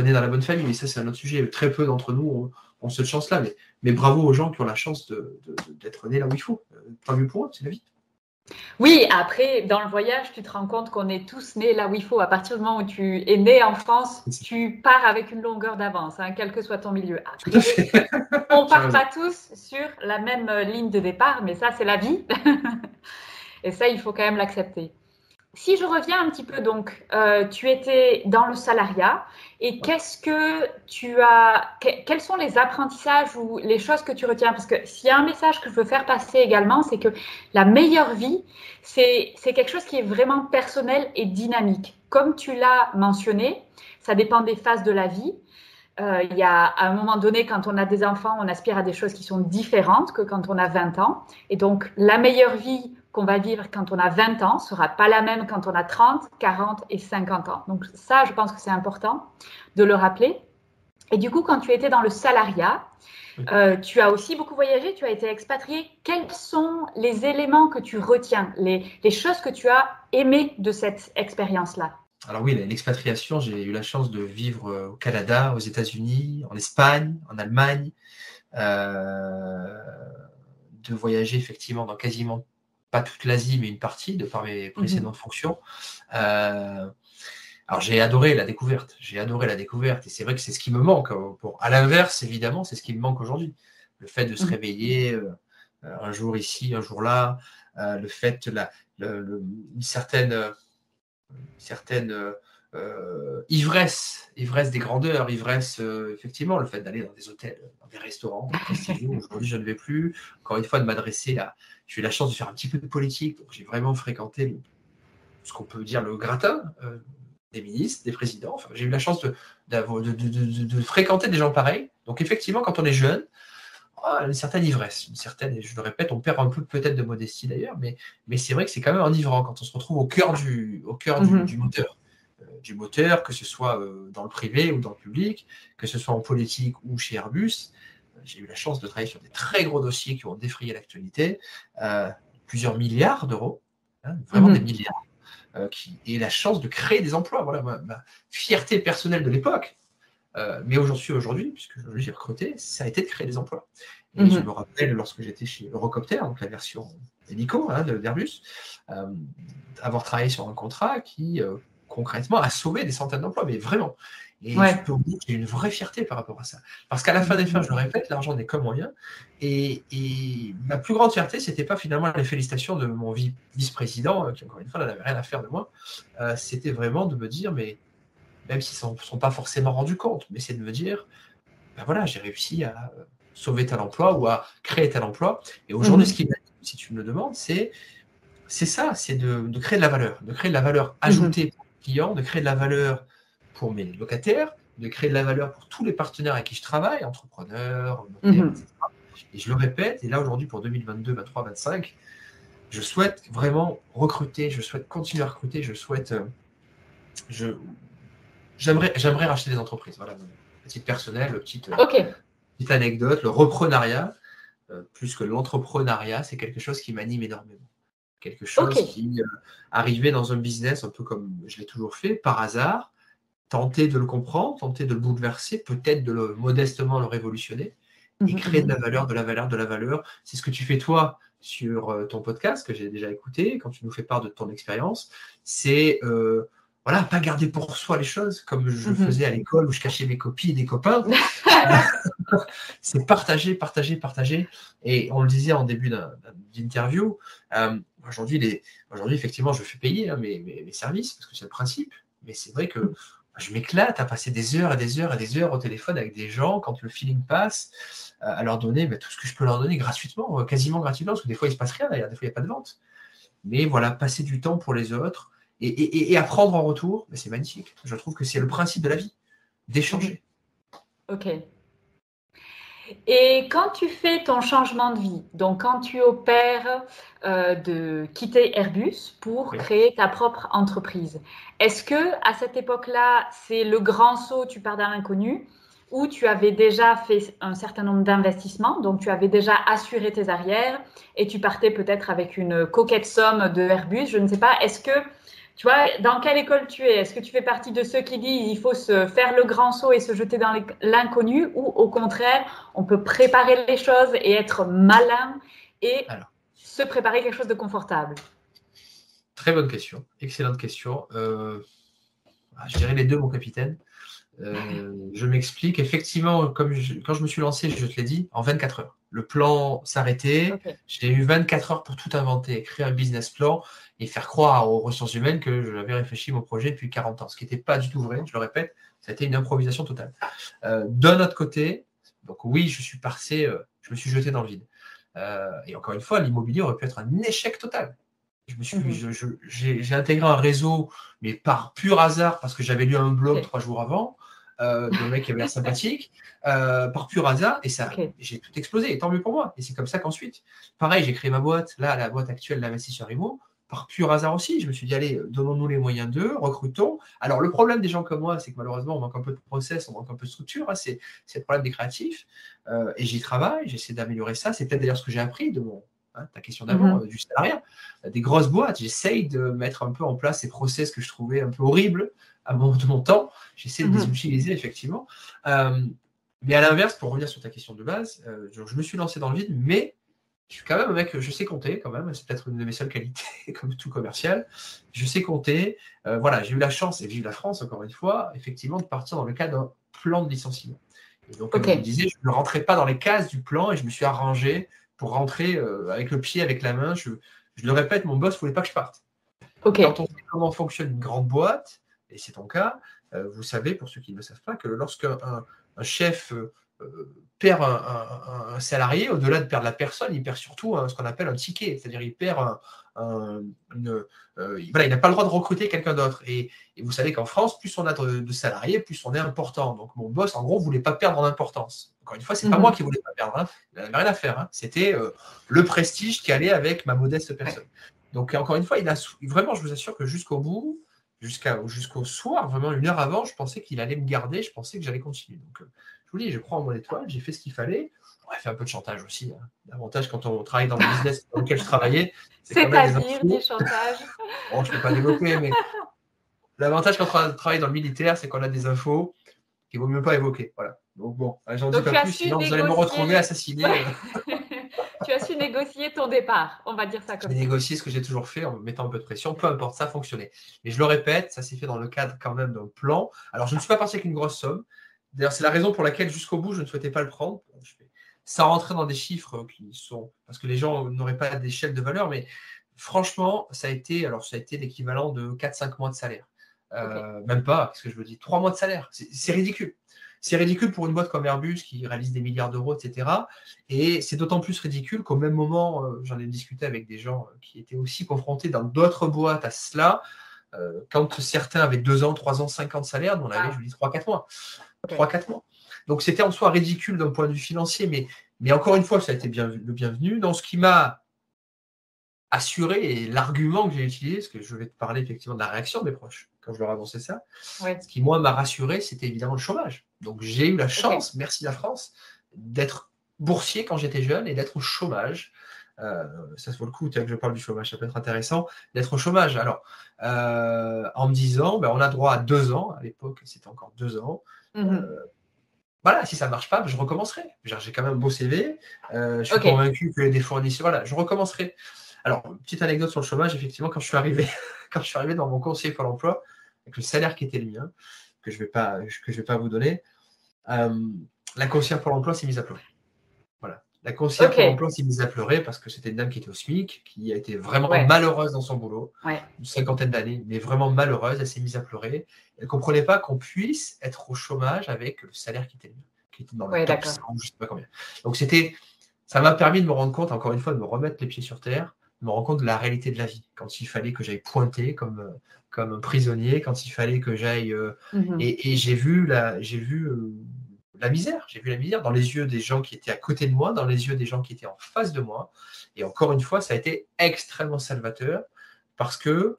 né dans la bonne famille. Mais ça, c'est un autre sujet. Très peu d'entre nous ont cette chance-là. Mais bravo aux gens qui ont la chance d'être nés là où il faut. Tant mieux pour eux, c'est la vie. Oui, après, dans le voyage, tu te rends compte qu'on est tous nés là où il faut. À partir du moment où tu es né en France, tu pars avec une longueur d'avance, hein, quel que soit ton milieu. Après, on ne part pas tous sur la même ligne de départ, mais ça, c'est la vie. Et ça, il faut quand même l'accepter. Si je reviens un petit peu, donc, tu étais dans le salariat et qu'est-ce que tu as, quels sont les apprentissages ou les choses que tu retiens? Parce que s'il y a un message que je veux faire passer également, c'est que la meilleure vie, c'est quelque chose qui est vraiment personnel et dynamique. Comme tu l'as mentionné, ça dépend des phases de la vie. Il y a à un moment donné, quand on a des enfants, on aspire à des choses qui sont différentes que quand on a 20 ans. Et donc, la meilleure vie qu'on va vivre quand on a 20 ans sera pas la même quand on a 30, 40 et 50 ans. Donc ça, je pense que c'est important de le rappeler. Et du coup, quand tu étais dans le salariat, tu as aussi beaucoup voyagé, tu as été expatrié. Quels sont les éléments que tu retiens, les choses que tu as aimées de cette expérience-là? Alors oui, l'expatriation, j'ai eu la chance de vivre au Canada, aux États-Unis, en Espagne, en Allemagne, de voyager effectivement dans quasiment pas toute l'Asie, mais une partie, de par mes précédentes fonctions. Alors j'ai adoré la découverte, et c'est vrai que c'est ce qui me manque. À l'inverse, évidemment, c'est ce qui me manque aujourd'hui. Le fait de se réveiller un jour ici, un jour là, le fait, une certaine ivresse des grandeurs, effectivement, le fait d'aller dans des hôtels, dans des restaurants prestigieux. Aujourd'hui, je ne vais plus. Encore une fois, de m'adresser à. J'ai eu la chance de faire un petit peu de politique, donc j'ai vraiment fréquenté ce qu'on peut dire le gratin des ministres, des présidents. Enfin, j'ai eu la chance de fréquenter des gens pareils. Donc, effectivement, quand on est jeune, une certaine ivresse, et je le répète, on perd un peu peut-être de modestie d'ailleurs, mais c'est vrai que c'est quand même enivrant quand on se retrouve au cœur du moteur. Du moteur, que ce soit dans le privé ou dans le public, que ce soit en politique ou chez Airbus. J'ai eu la chance de travailler sur des très gros dossiers qui ont défrayé l'actualité, plusieurs milliards d'euros, vraiment des milliards, et la chance de créer des emplois. Voilà ma fierté personnelle de l'époque. Mais aujourd'hui, puisque j'ai recruté, ça a été de créer des emplois. Et je me rappelle, lorsque j'étais chez Eurocopter, donc la version hélico d'Airbus, avoir travaillé sur un contrat qui, concrètement, a sauvé des centaines d'emplois, mais vraiment. Et je peux vous dire que j'ai une vraie fierté par rapport à ça. Parce qu'à la fin des fins, je le répète, l'argent n'est que moyen. Et ma plus grande fierté, ce n'était pas finalement les félicitations de mon vice-président, qui, encore une fois, n'avait rien à faire de moi. C'était vraiment de me dire, mais même s'ils ne sont pas forcément rendus compte, mais c'est de me dire, ben voilà, j'ai réussi à sauver tel emploi ou à créer tel emploi. Et aujourd'hui, ce qui m'anime, si tu me le demandes, c'est ça, c'est de créer de la valeur, ajoutée pour les clients, de créer de la valeur pour mes locataires, de créer de la valeur pour tous les partenaires avec qui je travaille, entrepreneurs, notaires, etc. Et je le répète, et là aujourd'hui pour 2022, 2023, 2025, je souhaite vraiment recruter, je souhaite continuer à recruter, j'aimerais racheter des entreprises. Voilà, petite personnelle, petite anecdote, le reprenariat, plus que l'entrepreneuriat, c'est quelque chose qui m'anime énormément. Quelque chose qui arrivait dans un business un peu comme je l'ai toujours fait, par hasard, tenter de le comprendre, tenter de le bouleverser, peut-être modestement le révolutionner, et créer de la valeur. C'est ce que tu fais toi sur ton podcast, que j'ai déjà écouté, quand tu nous fais part de ton expérience. C'est pas garder pour soi les choses, comme je faisais à l'école où je cachais mes copies et des copains. C'est partager. Et on le disait en début d'interview, aujourd'hui, effectivement, je fais payer mes services, parce que c'est le principe. Mais c'est vrai que je m'éclate à passer des heures et des heures et des heures au téléphone avec des gens, quand le feeling passe, à leur donner tout ce que je peux leur donner gratuitement, quasiment gratuitement, parce que des fois, il ne se passe rien, d'ailleurs, des fois, il n'y a pas de vente. Mais voilà, passer du temps pour les autres et apprendre en retour, c'est magnifique. Je trouve que c'est le principe de la vie, d'échanger. Ok. Et quand tu fais ton changement de vie, donc quand tu opères de quitter Airbus pour créer ta propre entreprise, est-ce que à cette époque-là, c'est le grand saut, tu pars dans l'inconnu, ou tu avais déjà fait un certain nombre d'investissements, donc tu avais déjà assuré tes arrières et tu partais peut-être avec une coquette somme de Airbus, je ne sais pas. Est-ce que tu vois, dans quelle école tu es? Est-ce que tu fais partie de ceux qui disent il faut se faire le grand saut et se jeter dans l'inconnu, ou au contraire, on peut préparer les choses et être malin et se préparer quelque chose de confortable? Très bonne question, excellente question. Je dirais les deux, mon capitaine. Je m'explique. Effectivement, quand je me suis lancé, je te l'ai dit, en 24 heures. Le plan s'arrêtait. Okay. J'ai eu 24 heures pour tout inventer, écrire un business plan et faire croire aux ressources humaines que j'avais réfléchi mon projet depuis 40 ans. Ce qui n'était pas du tout vrai, je le répète, ça a été une improvisation totale. D'un autre côté, donc oui, je me suis jeté dans le vide. Et encore une fois, l'immobilier aurait pu être un échec total. J'ai intégré un réseau, mais par pur hasard, parce que j'avais lu un blog 3 jours avant, d'un mec qui avait l'air sympathique, par pur hasard, et ça, j'ai tout explosé, et tant mieux pour moi. Et c'est comme ça qu'ensuite, pareil, j'ai créé ma boîte, là, la boîte actuelle d'Investisseurs Immo, par pur hasard aussi. Je me suis dit, allez, donnons-nous les moyens d'eux, recrutons. Alors, le problème des gens comme moi, c'est que malheureusement, on manque un peu de process, on manque un peu de structure, hein, c'est le problème des créatifs, et j'y travaille, j'essaie d'améliorer ça. C'est peut-être d'ailleurs ce que j'ai appris de ta question d'avant, du salariat, des grosses boîtes, j'essaye de mettre un peu en place ces process que je trouvais un peu horribles de mon temps, j'essaie de les utiliser effectivement. Mais à l'inverse, pour revenir sur ta question de base, je me suis lancé dans le vide, mais je suis quand même un mec, je sais compter quand même, c'est peut-être une de mes seules qualités, comme tout commercial, je sais compter. Voilà, j'ai eu la chance, et vive la France encore une fois, effectivement, de partir dans le cadre d'un plan de licenciement. Et donc, comme je vous disais, je ne rentrais pas dans les cases du plan et je me suis arrangé pour rentrer avec le pied, avec la main. Je le répète, mon boss ne voulait pas que je parte. Quand on sait comment fonctionne une grande boîte, et c'est ton cas, vous savez, pour ceux qui ne le savent pas, que lorsqu'un chef perd un salarié, au-delà de perdre la personne, il perd surtout ce qu'on appelle un ticket, c'est-à-dire il perd il n'a pas le droit de recruter quelqu'un d'autre. Et vous savez qu'en France, plus on a de salariés, plus on est important. Donc mon boss, en gros, ne voulait pas perdre en importance. Encore une fois, ce n'est pas moi qui ne voulais pas perdre, hein. Il n'avait rien à faire, hein. C'était le prestige qui allait avec ma modeste personne. Donc encore une fois, vraiment, je vous assure que jusqu'au bout, jusqu'au soir, vraiment 1 heure avant, je pensais qu'il allait me garder, je pensais que j'allais continuer. Donc je vous dis, je crois en mon étoile, j'ai fait ce qu'il fallait. On a fait un peu de chantage aussi, hein. L'avantage quand on travaille dans le business dans lequel je travaillais, c'est-à-dire du chantage. Bon, je ne peux pas développer, mais l'avantage quand on travaille dans le militaire, c'est qu'on a des infos qu'il ne vaut mieux pas évoquer. Voilà. Donc bon, j'en dis pas plus, sinon vous allez me retrouver assassiné. Tu as su négocier ton départ, on va dire ça comme ça. J'ai négocié ce que j'ai toujours fait en mettant un peu de pression, peu importe, ça fonctionnait. Mais je le répète, ça s'est fait dans le cadre quand même d'un plan. Alors je ne suis pas parti avec une grosse somme. D'ailleurs, c'est la raison pour laquelle jusqu'au bout, je ne souhaitais pas le prendre. Sans rentrer dans des chiffres qui sont... Parce que les gens n'auraient pas d'échelle de valeur, mais franchement, ça a été l'équivalent de 4-5 mois de salaire. Même pas, parce que je me dis 3 mois de salaire. C'est ridicule. C'est ridicule pour une boîte comme Airbus qui réalise des milliards d'euros, etc. Et c'est d'autant plus ridicule qu'au même moment, j'en ai discuté avec des gens qui étaient aussi confrontés dans d'autres boîtes à cela. Quand certains avaient 2 ans, 3 ans, 5 ans de salaire, on avait, je vous dis, 3-4 mois. 3-4 mois. Donc c'était en soi ridicule d'un point de vue financier, mais encore une fois, ça a été le bienvenu. Dans ce qui m'a assuré et l'argument que j'ai utilisé, parce que je vais te parler effectivement de la réaction de mes proches quand je leur ai annoncé ça, ce qui moi m'a rassuré, c'était évidemment le chômage. Donc j'ai eu la chance, merci la France, d'être boursier quand j'étais jeune et d'être au chômage. Ça se vaut le coup, que je parle du chômage, ça peut être intéressant d'être au chômage. Alors, en me disant, on a droit à 2 ans, à l'époque c'était encore 2 ans. Voilà, si ça ne marche pas, je recommencerai. J'ai quand même un beau CV, je suis convaincu que des fournisseurs, voilà, je recommencerai. Alors, petite anecdote sur le chômage, effectivement, quand je suis arrivé dans mon conseiller Pôle emploi, avec le salaire qui était le mien, que je vais pas vous donner, la conseillère Pôle emploi s'est mise à pleurer. Voilà. La conseillère Pôle emploi s'est mise à pleurer parce que c'était une dame qui était au SMIC, qui a été vraiment malheureuse dans son boulot, une 50aine d'années, mais vraiment malheureuse, elle s'est mise à pleurer. Elle ne comprenait pas qu'on puisse être au chômage avec le salaire qui était le mien, qui était dans le top 100, je ne sais pas combien. Donc ça m'a permis de me rendre compte, encore une fois, de me remettre les pieds sur terre, de me rendre compte de la réalité de la vie. Quand il fallait que j'aille pointer comme un prisonnier, quand il fallait que j'aille... Et j'ai vu la la misère. J'ai vu la misère dans les yeux des gens qui étaient à côté de moi, dans les yeux des gens qui étaient en face de moi. Et encore une fois, ça a été extrêmement salvateur parce que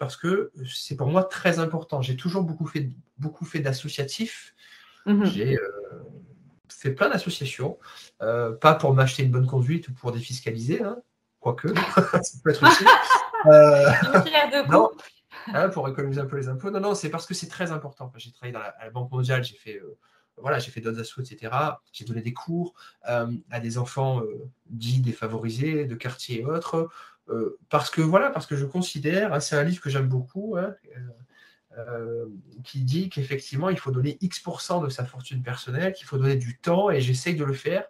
c'est pour moi très important. J'ai toujours beaucoup fait d'associatifs. J'ai fait plein d'associations, pas pour m'acheter une bonne conduite ou pour défiscaliser, hein, quoique, ça peut être utile. Non, hein, pour économiser un peu les impôts. Non, c'est parce que c'est très important. J'ai travaillé à la Banque mondiale, j'ai fait d'autres assos, etc. J'ai donné des cours à des enfants dits défavorisés, de quartier et autres, parce que je considère, hein, c'est un livre que j'aime beaucoup, hein, qui dit qu'effectivement, il faut donner X% de sa fortune personnelle, qu'il faut donner du temps, et j'essaye de le faire.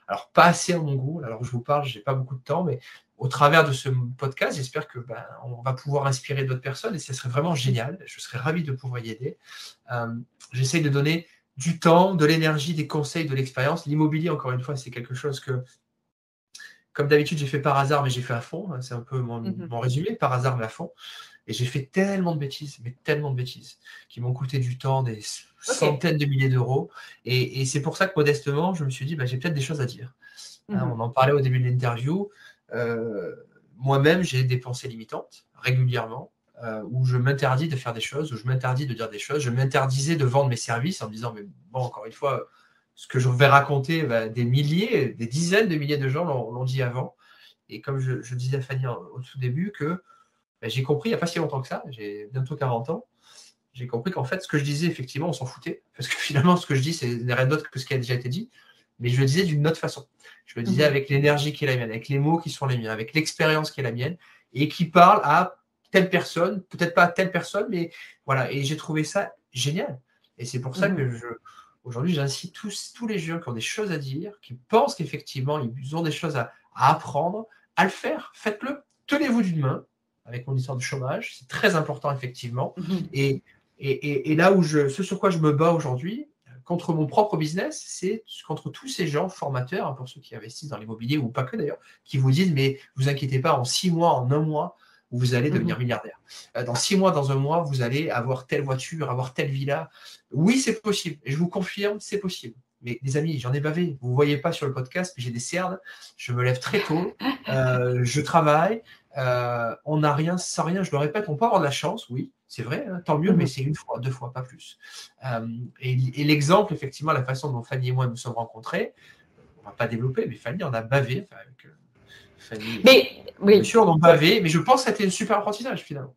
Alors, pas assez à mon goût. Alors, je vous parle, je n'ai pas beaucoup de temps, mais au travers de ce podcast, j'espère que on va pouvoir inspirer d'autres personnes, et ce serait vraiment génial. Je serais ravi de pouvoir y aider. J'essaye de donner du temps, de l'énergie, des conseils, de l'expérience. L'immobilier, encore une fois, c'est quelque chose que, comme d'habitude, j'ai fait par hasard, mais j'ai fait à fond. C'est un peu mon résumé, par hasard, mais à fond. Et j'ai fait tellement de bêtises, qui m'ont coûté du temps, des centaines de milliers d'euros. Et c'est pour ça que, modestement, je me suis dit, j'ai peut-être des choses à dire. On en parlait au début de l'interview. Moi-même, j'ai des pensées limitantes, régulièrement, où je m'interdis de faire des choses, où je m'interdis de dire des choses. Je m'interdisais de vendre mes services en me disant, mais bon, encore une fois, ce que je vais raconter, des milliers, des dizaines de milliers de gens l'ont dit avant. Et comme je disais à Fanny au tout début, que j'ai compris il n'y a pas si longtemps que ça, j'ai bientôt 40 ans, j'ai compris qu'en fait, ce que je disais, effectivement, on s'en foutait. Parce que finalement, ce que je dis, c'est rien d'autre que ce qui a déjà été dit. Mais je le disais d'une autre façon. Je le disais avec l'énergie qui est la mienne, avec les mots qui sont les miens, avec l'expérience qui est la mienne, et qui parle à telle personne, peut-être pas à telle personne, mais voilà. Et j'ai trouvé ça génial. Et c'est pour ça que aujourd'hui, j'incite tous les jeunes qui ont des choses à dire, qui pensent qu'effectivement, ils ont des choses à apprendre, à le faire. Faites-le. Tenez-vous d'une main. Avec mon histoire de chômage, c'est très important, effectivement. Et là où ce sur quoi je me bats aujourd'hui, contre mon propre business, c'est contre tous ces gens formateurs, hein, pour ceux qui investissent dans l'immobilier, ou pas que d'ailleurs, qui vous disent, mais vous inquiétez pas, en 6 mois, en 1 mois, vous allez devenir milliardaire. Dans 6 mois, dans 1 mois, vous allez avoir telle voiture, avoir telle villa. Oui, c'est possible. Et je vous confirme, c'est possible. Mais les amis, j'en ai bavé. Vous ne voyez pas sur le podcast, mais j'ai des cernes. Je me lève très tôt. Je travaille. On n'a rien sans rien. Je le répète, on peut avoir de la chance, oui, c'est vrai, hein, tant mieux, mais c'est 1 fois, 2 fois, pas plus. Et l'exemple, effectivement, la façon dont Fanny et moi nous sommes rencontrés, on ne va pas développer, mais Fanny en a bavé. Avec Fanny et Monsieur, on en bavé, mais je pense que c'était un super apprentissage finalement.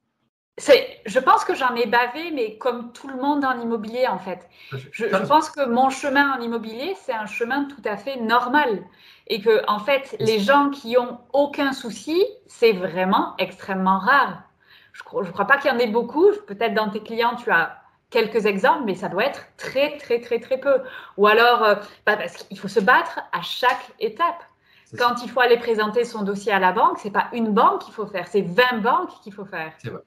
Je pense que j'en ai bavé, mais comme tout le monde en immobilier, en fait. Je pense que mon chemin en immobilier, c'est un chemin tout à fait normal. Et que, en fait, les gens qui ont aucun souci, c'est vraiment extrêmement rare. Je ne crois pas qu'il y en ait beaucoup. Peut-être dans tes clients, tu as quelques exemples, mais ça doit être très, très, très, très peu. Ou alors, parce qu'il faut se battre à chaque étape. Quand il faut aller présenter son dossier à la banque, ce n'est pas une banque qu'il faut faire, c'est 20 banques qu'il faut faire. C'est vrai.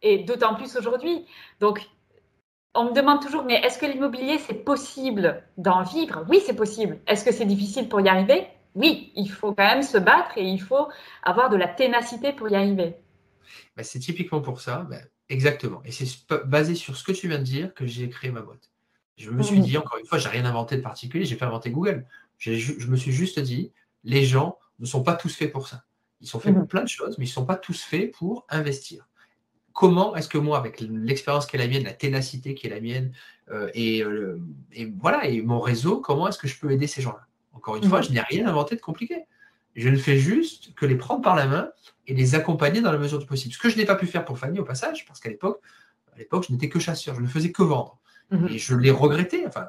Et d'autant plus aujourd'hui. Donc, on me demande toujours, mais est-ce que l'immobilier, c'est possible d'en vivre? Oui, c'est possible. Est-ce que c'est difficile pour y arriver? Oui, il faut quand même se battre et il faut avoir de la ténacité pour y arriver. C'est typiquement pour ça, exactement. Et c'est basé sur ce que tu viens de dire que j'ai créé ma boîte. Je me suis dit, encore une fois, je n'ai rien inventé de particulier, je n'ai pas inventé Google. Je me suis juste dit, les gens ne sont pas tous faits pour ça. Ils sont faits pour plein de choses, mais ils ne sont pas tous faits pour investir. Comment est-ce que moi, avec l'expérience qui est la mienne, la ténacité qui est la mienne, et mon réseau, comment est-ce que je peux aider ces gens-là? Encore une fois, je n'ai rien inventé de compliqué. Je ne fais juste que les prendre par la main et les accompagner dans la mesure du possible. Ce que je n'ai pas pu faire pour Fanny au passage, parce qu'à l'époque, je n'étais que chasseur, je ne faisais que vendre. Et je l'ai regretté, enfin,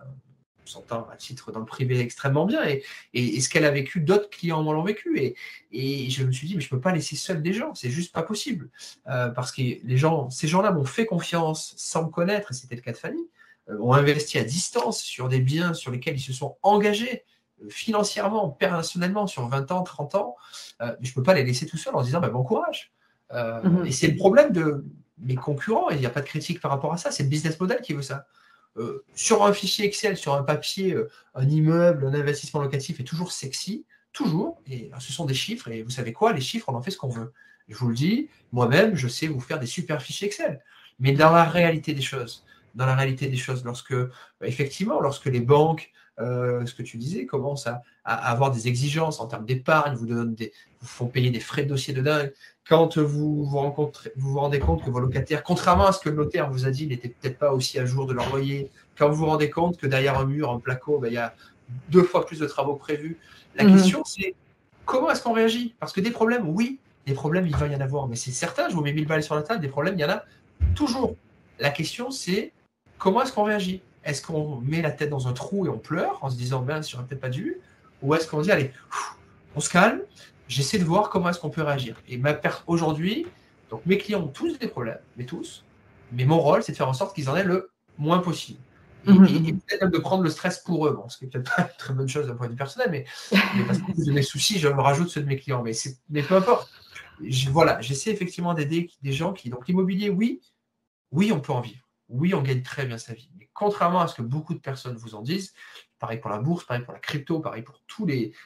on s'entend à titre dans le privé extrêmement bien, et ce qu'elle a vécu, d'autres clients l'ont vécu, et je me suis dit, mais je ne peux pas laisser seul des gens, c'est juste pas possible, parce que ces gens-là m'ont fait confiance sans me connaître, et c'était le cas de Fanny, ont investi à distance sur des biens sur lesquels ils se sont engagés financièrement, personnellement, sur 20 ans, 30 ans, mais je ne peux pas les laisser tout seuls en disant, bon courage. Et c'est le problème de mes concurrents, et il n'y a pas de critique par rapport à ça, c'est le business model qui veut ça. Sur un fichier Excel, sur un papier, un immeuble, un investissement locatif est toujours sexy, toujours, et ce sont des chiffres, et vous savez quoi, les chiffres, on en fait ce qu'on veut. Je vous le dis, moi-même, je sais vous faire des super fichiers Excel. Mais dans la réalité des choses, lorsque les banques ce que tu disais, commencent à avoir des exigences en termes d'épargne, vous font payer des frais de dossier de dingue. Quand vous vous rendez compte que vos locataires, contrairement à ce que le notaire vous a dit, n'étaient peut-être pas aussi à jour de leur loyer, quand vous vous rendez compte que derrière un mur, en placo, il y a 2 fois plus de travaux prévus, la question c'est comment est-ce qu'on réagit? Parce que des problèmes, oui, des problèmes, il va y en avoir, mais c'est certain, je vous mets 1000 balles sur la table, des problèmes, il y en a toujours. La question c'est comment est-ce qu'on réagit? Est-ce qu'on met la tête dans un trou et on pleure en se disant ben, j'aurais peut-être pas dû? Ou est-ce qu'on dit allez, on se calme, j'essaie de voir comment est-ce qu'on peut réagir. Et aujourd'hui, donc mes clients ont tous des problèmes, mais mon rôle c'est de faire en sorte qu'ils en aient le moins possible. Et peut-être même de prendre le stress pour eux, bon, ce qui n'est peut-être pas une très bonne chose d'un point de vue personnel, mais parce que de mes soucis, je me rajoute ceux de mes clients. Mais peu importe. J'essaie effectivement d'aider des gens qui. Donc l'immobilier, oui, on peut en vivre. Oui, on gagne très bien sa vie. Mais contrairement à ce que beaucoup de personnes vous en disent, pareil pour la bourse, pareil pour la crypto, pareil pour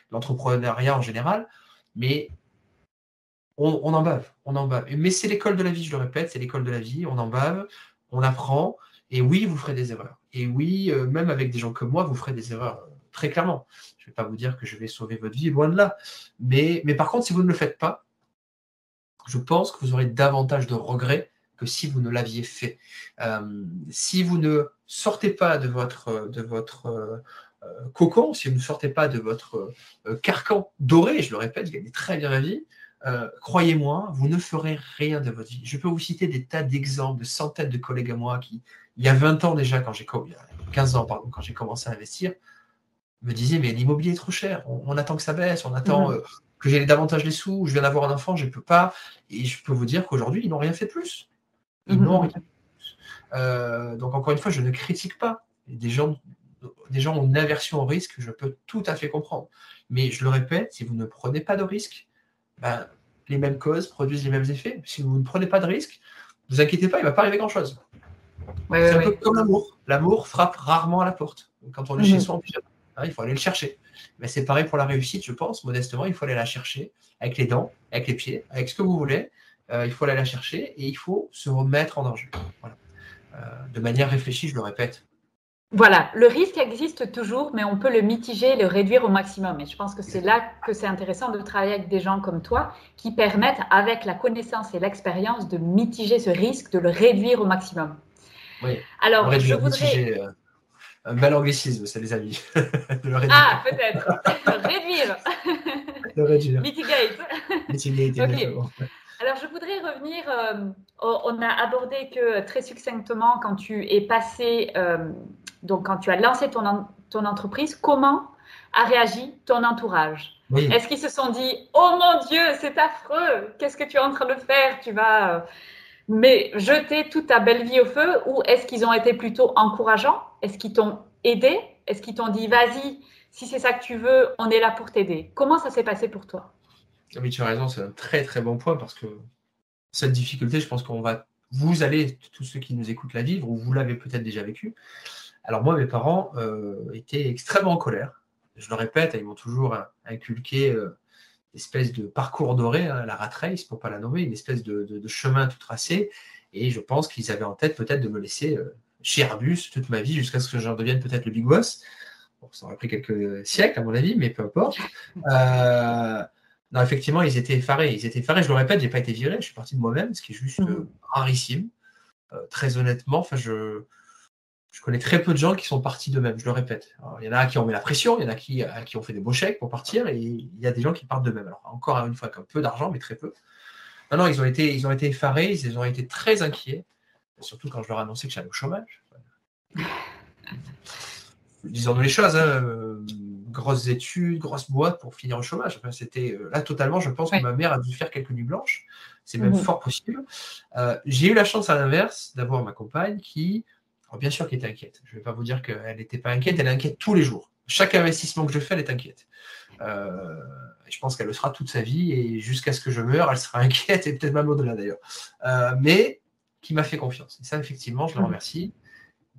l'entrepreneuriat en général, mais on en bave. Mais c'est l'école de la vie, je le répète, c'est l'école de la vie. On en bave, on apprend. Et oui, vous ferez des erreurs. Et oui, même avec des gens comme moi, vous ferez des erreurs, très clairement. Je ne vais pas vous dire que je vais sauver votre vie, loin de là. Mais par contre, si vous ne le faites pas, je pense que vous aurez davantage de regrets que si vous ne l'aviez fait. Si vous ne sortez pas de votre cocon, si vous ne sortez pas de votre carcan doré, je le répète, vous gagnez très bien la vie, croyez-moi, vous ne ferez rien de votre vie. Je peux vous citer des tas d'exemples, de centaines de collègues à moi qui, il y a 20 ans déjà, il y a 15 ans, pardon, quand j'ai commencé à investir, me disaient, mais l'immobilier est trop cher, on attend que ça baisse, on attend que j'ai davantage les sous, je viens d'avoir un enfant, je ne peux pas. Et je peux vous dire qu'aujourd'hui, ils n'ont rien fait de plus. Ils n'ont rien fait de plus. Donc, encore une fois, je ne critique pas. Des gens ont une aversion au risque, je peux tout à fait comprendre. Mais je le répète, si vous ne prenez pas de risque, les mêmes causes produisent les mêmes effets. Si vous ne prenez pas de risque, ne vous inquiétez pas, il ne va pas arriver grand-chose. C'est un peu comme l'amour. L'amour frappe rarement à la porte. Donc, quand on est chez soi en pyjama, il faut aller le chercher. Mais c'est pareil pour la réussite, je pense, modestement, il faut aller la chercher avec les dents, avec les pieds, avec ce que vous voulez. Il faut aller la chercher et il faut se remettre en danger. Voilà. De manière réfléchie, je le répète. Voilà, le risque existe toujours, mais on peut le mitiger, le réduire au maximum. Et je pense que c'est là que c'est intéressant de travailler avec des gens comme toi qui permettent, avec la connaissance et l'expérience, de mitiger ce risque, de le réduire au maximum. Oui, alors je voudrais... Mitiger, un bel anglicisme, c'est les amis. De le réduire. Ah, peut-être. Réduire. Le réduire. Mitigate. Mitigate, exactement. Okay. Alors, je voudrais revenir, on a abordé que très succinctement, quand tu es passé, donc quand tu as lancé ton entreprise, comment a réagi ton entourage? Oui. Est-ce qu'ils se sont dit, oh mon Dieu, c'est affreux, qu'est-ce que tu es en train de faire? Tu vas jeter toute ta belle vie au feu, ou est-ce qu'ils ont été plutôt encourageants? Est-ce qu'ils t'ont aidé? Est-ce qu'ils t'ont dit, vas-y, si c'est ça que tu veux, on est là pour t'aider? Comment ça s'est passé pour toi? Oui, tu as raison, c'est un très très bon point parce que cette difficulté, je pense vous allez, tous ceux qui nous écoutent, la vivre, ou vous l'avez peut-être déjà vécu. Alors moi, mes parents étaient extrêmement en colère. Je le répète, ils m'ont toujours inculqué une espèce de parcours doré, la rat race, pour ne pas la nommer, une espèce de chemin tout tracé. Et je pense qu'ils avaient en tête peut-être de me laisser chez Airbus toute ma vie jusqu'à ce que j'en devienne peut-être le big boss. Bon, ça aurait pris quelques siècles à mon avis, mais peu importe. Non, effectivement, ils étaient effarés. Je le répète, je n'ai pas été viré, je suis parti de moi-même, ce qui est juste rarissime. Très honnêtement, je connais très peu de gens qui sont partis d'eux-mêmes, je le répète. Alors, il y en a qui ont mis la pression, il y en a qui ont fait des beaux chèques pour partir, et il y a des gens qui partent d'eux-mêmes. Alors, encore une fois, avec un peu d'argent, mais très peu. Non, ils ont été effarés, ils ont été très inquiets, surtout quand je leur ai annoncé que j'allais au chômage. Disons-nous les choses, grosses études, grosses boîtes pour finir au chômage. Enfin, c'était là totalement, je pense que ma mère a dû faire quelques nuits blanches. C'est même fort possible. J'ai eu la chance à l'inverse d'avoir ma compagne qui, alors bien sûr, qui était inquiète. Je ne vais pas vous dire qu'elle n'était pas inquiète, elle est inquiète tous les jours. Chaque investissement que je fais, elle est inquiète. Je pense qu'elle le sera toute sa vie et jusqu'à ce que je meure, elle sera inquiète et peut-être même au-delà d'ailleurs. Mais qui m'a fait confiance. Et ça, effectivement, je le remercie.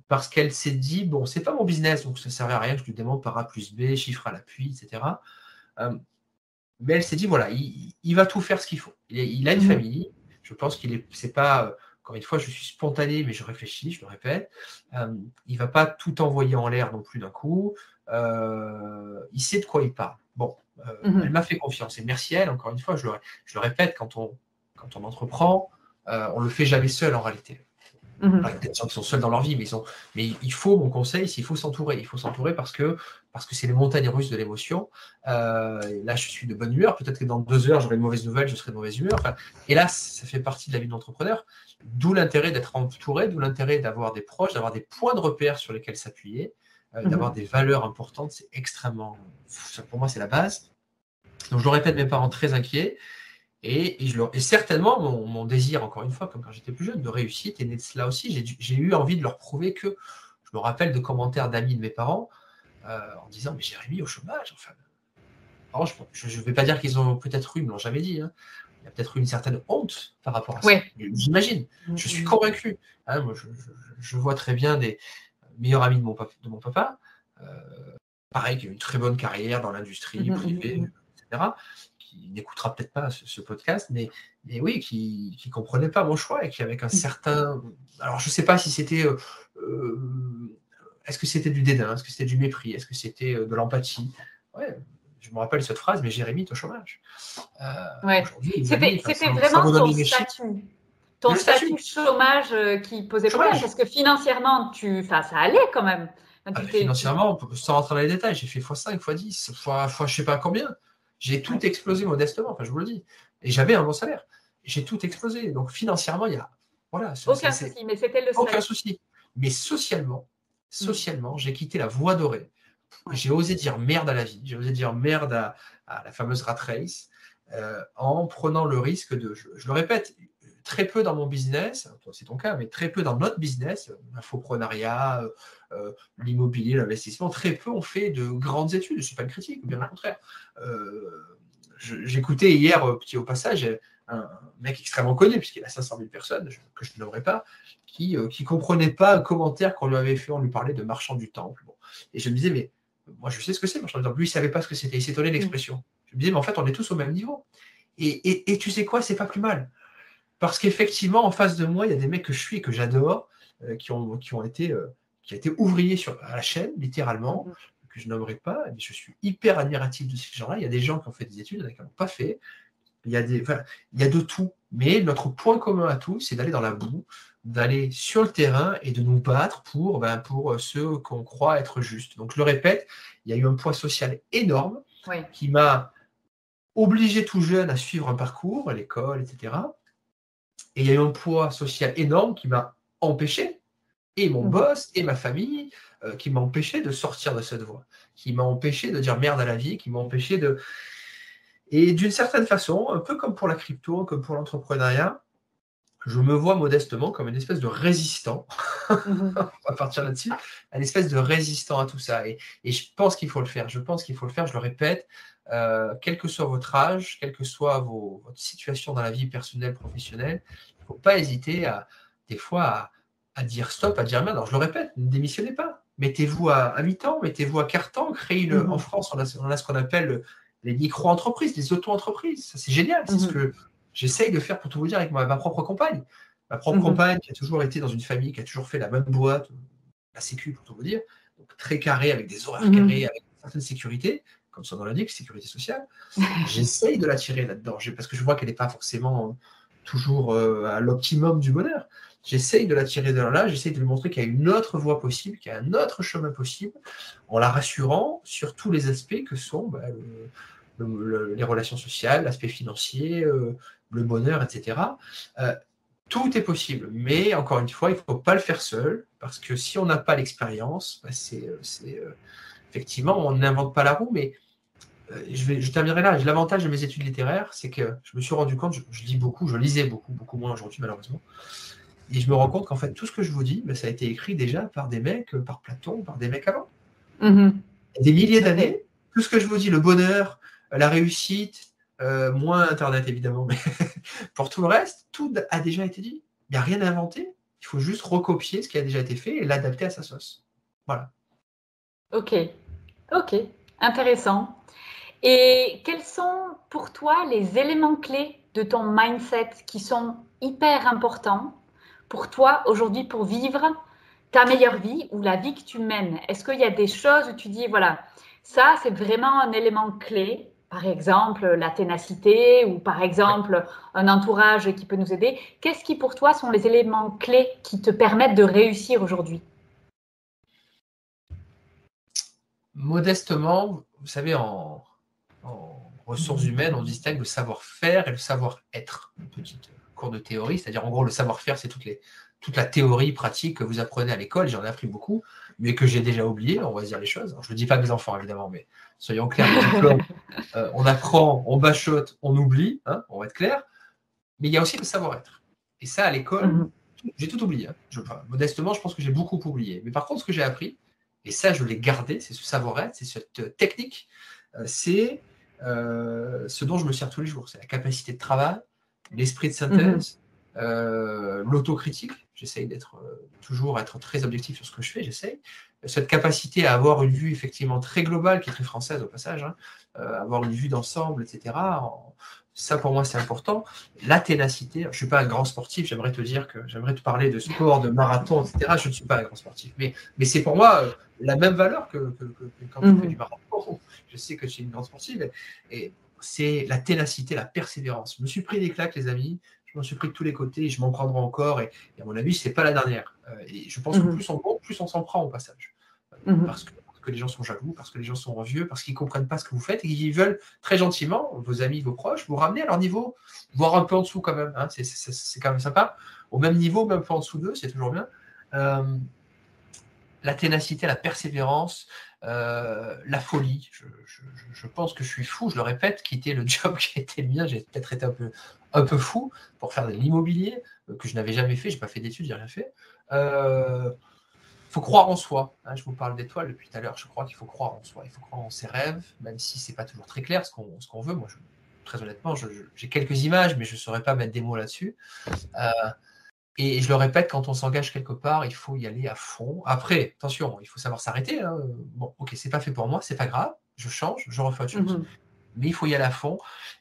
Parce qu'elle s'est dit, bon, c'est pas mon business, donc ça ne servait à rien que je lui demande par A plus B, chiffre à l'appui, etc. Mais elle s'est dit, voilà, il va tout faire ce qu'il faut. Il a une famille. Je pense qu'il c'est pas encore une fois, je suis spontané, mais je réfléchis, je le répète. Il ne va pas tout envoyer en l'air non plus d'un coup. Il sait de quoi il parle. Bon, elle m'a fait confiance. Et merci à elle, encore une fois, je le répète, quand on entreprend, on ne le fait jamais seul en réalité. Il y a des gens qui sont seuls dans leur vie, mais il faut, mon conseil, c'est qu'il faut s'entourer. Il faut s'entourer parce que c'est les montagnes russes de l'émotion. Là, je suis de bonne humeur. Peut-être que dans 2 heures, j'aurai une mauvaise nouvelle, je serai de mauvaise humeur. Enfin, hélas, ça fait partie de la vie de l'entrepreneur. D'où l'intérêt d'être entouré, d'où l'intérêt d'avoir des proches, d'avoir des points de repère sur lesquels s'appuyer, d'avoir des valeurs importantes. C'est extrêmement... Pour moi, c'est la base. Donc, je le répète, mes parents très inquiets. Et certainement, mon désir, encore une fois, comme quand j'étais plus jeune, de réussite est né de cela aussi. J'ai eu envie de leur prouver que, je me rappelle de commentaires d'amis de mes parents en disant, mais Jérémy au chômage. Enfin, alors, je ne vais pas dire qu'ils ont peut-être eu, ils ne me l'ont jamais dit. Hein. Il y a peut-être eu une certaine honte par rapport à ça. J'imagine. Je suis convaincu. Hein, moi, je vois très bien des meilleurs amis de mon papa. Pareil, qui a une très bonne carrière dans l'industrie privée, etc., qui n'écoutera peut-être pas ce podcast, mais oui, qui ne comprenait pas mon choix et qui, avec un certain... Alors, je ne sais pas si c'était... est-ce que c'était du dédain? Est-ce que c'était du mépris? Est-ce que c'était de l'empathie? Ouais, je me rappelle cette phrase, mais Jérémy est au chômage. C'était vraiment ton statut. Ton statut statut qui posait problème, parce que financièrement, ça allait quand même. Financièrement, sans rentrer dans les détails, j'ai fait x5, x10, fois je ne sais pas combien. J'ai tout explosé modestement, enfin, je vous le dis. Et j'avais un bon salaire. J'ai tout explosé. Donc financièrement, il y a... Voilà, aucun souci, mais c'était le salaire. Aucun souci. Mais socialement, j'ai quitté la voie dorée. J'ai osé dire merde à la vie. J'ai osé dire merde à la fameuse rat race en prenant le risque de... Je le répète, très peu dans mon business, c'est ton cas, mais très peu dans notre business, l'infoprenariat, l'immobilier, l'investissement, très peu ont fait de grandes études. Je ne suis pas une critique, bien au contraire. J'écoutais hier, au passage, un mec extrêmement connu, puisqu'il a 500 000 personnes, que je ne nommerai pas, qui ne comprenait pas un commentaire qu'on lui avait fait, on lui parlait de marchand du temple. Bon. Et je me disais, mais moi je sais ce que c'est, marchand du temple. Lui, il ne savait pas ce que c'était, il s'étonnait de l'expression. Je me disais, mais en fait, on est tous au même niveau. Et tu sais quoi, c'est pas plus mal. Parce qu'effectivement, en face de moi, il y a des mecs que je suis et que j'adore, qui ont été ouvriers à la chaîne, littéralement, que je nommerai pas, mais je suis hyper admiratif de ces gens-là. Il y a des gens qui ont fait des études, il y en a qui n'ont pas fait. Il y a de tout. Mais notre point commun à tous, c'est d'aller dans la boue, d'aller sur le terrain et de nous battre pour ceux qu'on croit être justes. Donc, je le répète, il y a eu un poids social énorme qui m'a obligé tout jeune à suivre un parcours, à l'école, etc. Et il y a eu un poids social énorme qui m'a empêché, et mon boss, et ma famille, qui m'a empêché de sortir de cette voie, qui m'a empêché de dire merde à la vie, qui m'a empêché de... Et d'une certaine façon, un peu comme pour la crypto, comme pour l'entrepreneuriat, je me vois modestement comme une espèce de résistant, on va partir là-dessus, une espèce de résistant à tout ça. Et je pense qu'il faut le faire, je le répète, quel que soit votre âge, quelle que soit votre situation dans la vie personnelle, professionnelle, il ne faut pas hésiter des fois à dire stop, à dire merde. Alors je le répète, ne démissionnez pas. Mettez-vous à mi-temps, mettez-vous à quart-temps, créez en France, on a ce qu'on appelle les micro-entreprises, les auto-entreprises. Ça, c'est génial, c'est ce que j'essaye de faire, pour tout vous dire, avec ma propre compagne. Ma propre compagne qui a toujours été dans une famille, qui a toujours fait la même boîte, la sécu, pour tout vous dire, donc très carré, avec des horaires carrés, avec une certaine sécurité, comme son nom l'indique, sécurité sociale. J'essaye de la tirer là-dedans, parce que je vois qu'elle n'est pas forcément toujours à l'optimum du bonheur. J'essaye de la tirer de là, j'essaye de lui montrer qu'il y a une autre voie possible, qu'il y a un autre chemin possible, en la rassurant sur tous les aspects que sont les relations sociales, l'aspect financier, le bonheur, etc. Tout est possible, mais encore une fois, il ne faut pas le faire seul, parce que si on n'a pas l'expérience, effectivement, on n'invente pas la roue, mais je terminerai là. L'avantage de mes études littéraires, c'est que je me suis rendu compte, je lis beaucoup, je lisais beaucoup moins aujourd'hui, malheureusement, et je me rends compte qu'en fait, tout ce que je vous dis, ça a été écrit déjà par des mecs, par Platon, par des mecs avant. Des milliers d'années, tout ce que je vous dis, le bonheur, la réussite, moins Internet évidemment, mais pour tout le reste, tout a déjà été dit. Il n'y a rien à inventer. Il faut juste recopier ce qui a déjà été fait et l'adapter à sa sauce. Voilà. Ok, intéressant. Et quels sont pour toi les éléments clés de ton mindset qui sont hyper importants pour toi aujourd'hui pour vivre ta meilleure vie ou la vie que tu mènes? Est-ce qu'il y a des choses où tu dis, voilà, ça c'est vraiment un élément clé, par exemple la ténacité ou par exemple un entourage qui peut nous aider. Qu'est-ce qui pour toi sont les éléments clés qui te permettent de réussir aujourd'hui? Modestement, vous savez, en ressources humaines, on distingue le savoir-faire et le savoir-être. Une petite cours de théorie, c'est-à-dire en gros, le savoir-faire, c'est toute la théorie pratique que vous apprenez à l'école, j'en ai appris beaucoup, mais que j'ai déjà oublié, on va dire les choses. Alors, je ne le dis pas à mes enfants, évidemment, mais soyons clairs, le diplôme, on apprend, on bachote, on oublie, hein, on va être clair, mais il y a aussi le savoir-être. Et ça, à l'école, j'ai tout oublié. Hein. Modestement, je pense que j'ai beaucoup oublié. Mais par contre, ce que j'ai appris, et ça, je l'ai gardé, c'est ce savoir-être, c'est cette technique, c'est ce dont je me sers tous les jours. C'est la capacité de travail, l'esprit de synthèse, l'autocritique. J'essaye d'être toujours être très objectif sur ce que je fais, j'essaye. Cette capacité à avoir une vue effectivement très globale, qui est très française au passage, hein, avoir une vue d'ensemble, etc. Ça, pour moi, c'est important. La ténacité, je ne suis pas un grand sportif, j'aimerais te parler de sport, de marathon, etc. Je ne suis pas un grand sportif. Mais c'est pour moi la même valeur que quand tu fais du marathon. Je sais que tu es une grande sportive. Et c'est la ténacité, la persévérance. Je me suis pris des claques, les amis. Je m'en suis pris de tous les côtés et je m'en prendrai encore. Et à mon avis, ce n'est pas la dernière. Et je pense que plus on s'en prend au passage. Parce que les gens sont jaloux, parce que les gens sont envieux, parce qu'ils ne comprennent pas ce que vous faites et qu'ils veulent très gentiment, vos amis, vos proches, vous ramener à leur niveau, voire un peu en dessous quand même. Hein, c'est quand même sympa. Au même niveau, même pas en dessous d'eux, c'est toujours bien. La ténacité, la persévérance, la folie. Je pense que je suis fou, je le répète, quitter le job qui a été le mien, j'ai peut-être été un peu fou pour faire de l'immobilier que je n'avais jamais fait, je n'ai pas fait d'études, je n'ai rien fait. Il faut croire en soi. Hein, je vous parle d'étoiles depuis tout à l'heure. Je crois qu'il faut croire en soi. Il faut croire en ses rêves, même si ce n'est pas toujours très clair ce qu'on veut. Moi, très honnêtement, j'ai quelques images, mais je ne saurais pas mettre des mots là-dessus. Et je le répète, quand on s'engage quelque part, il faut y aller à fond. Après, attention, il faut savoir s'arrêter. Hein. Bon, ok, c'est pas fait pour moi, c'est pas grave. Je change, je refais autre chose. Mais il faut y aller à fond.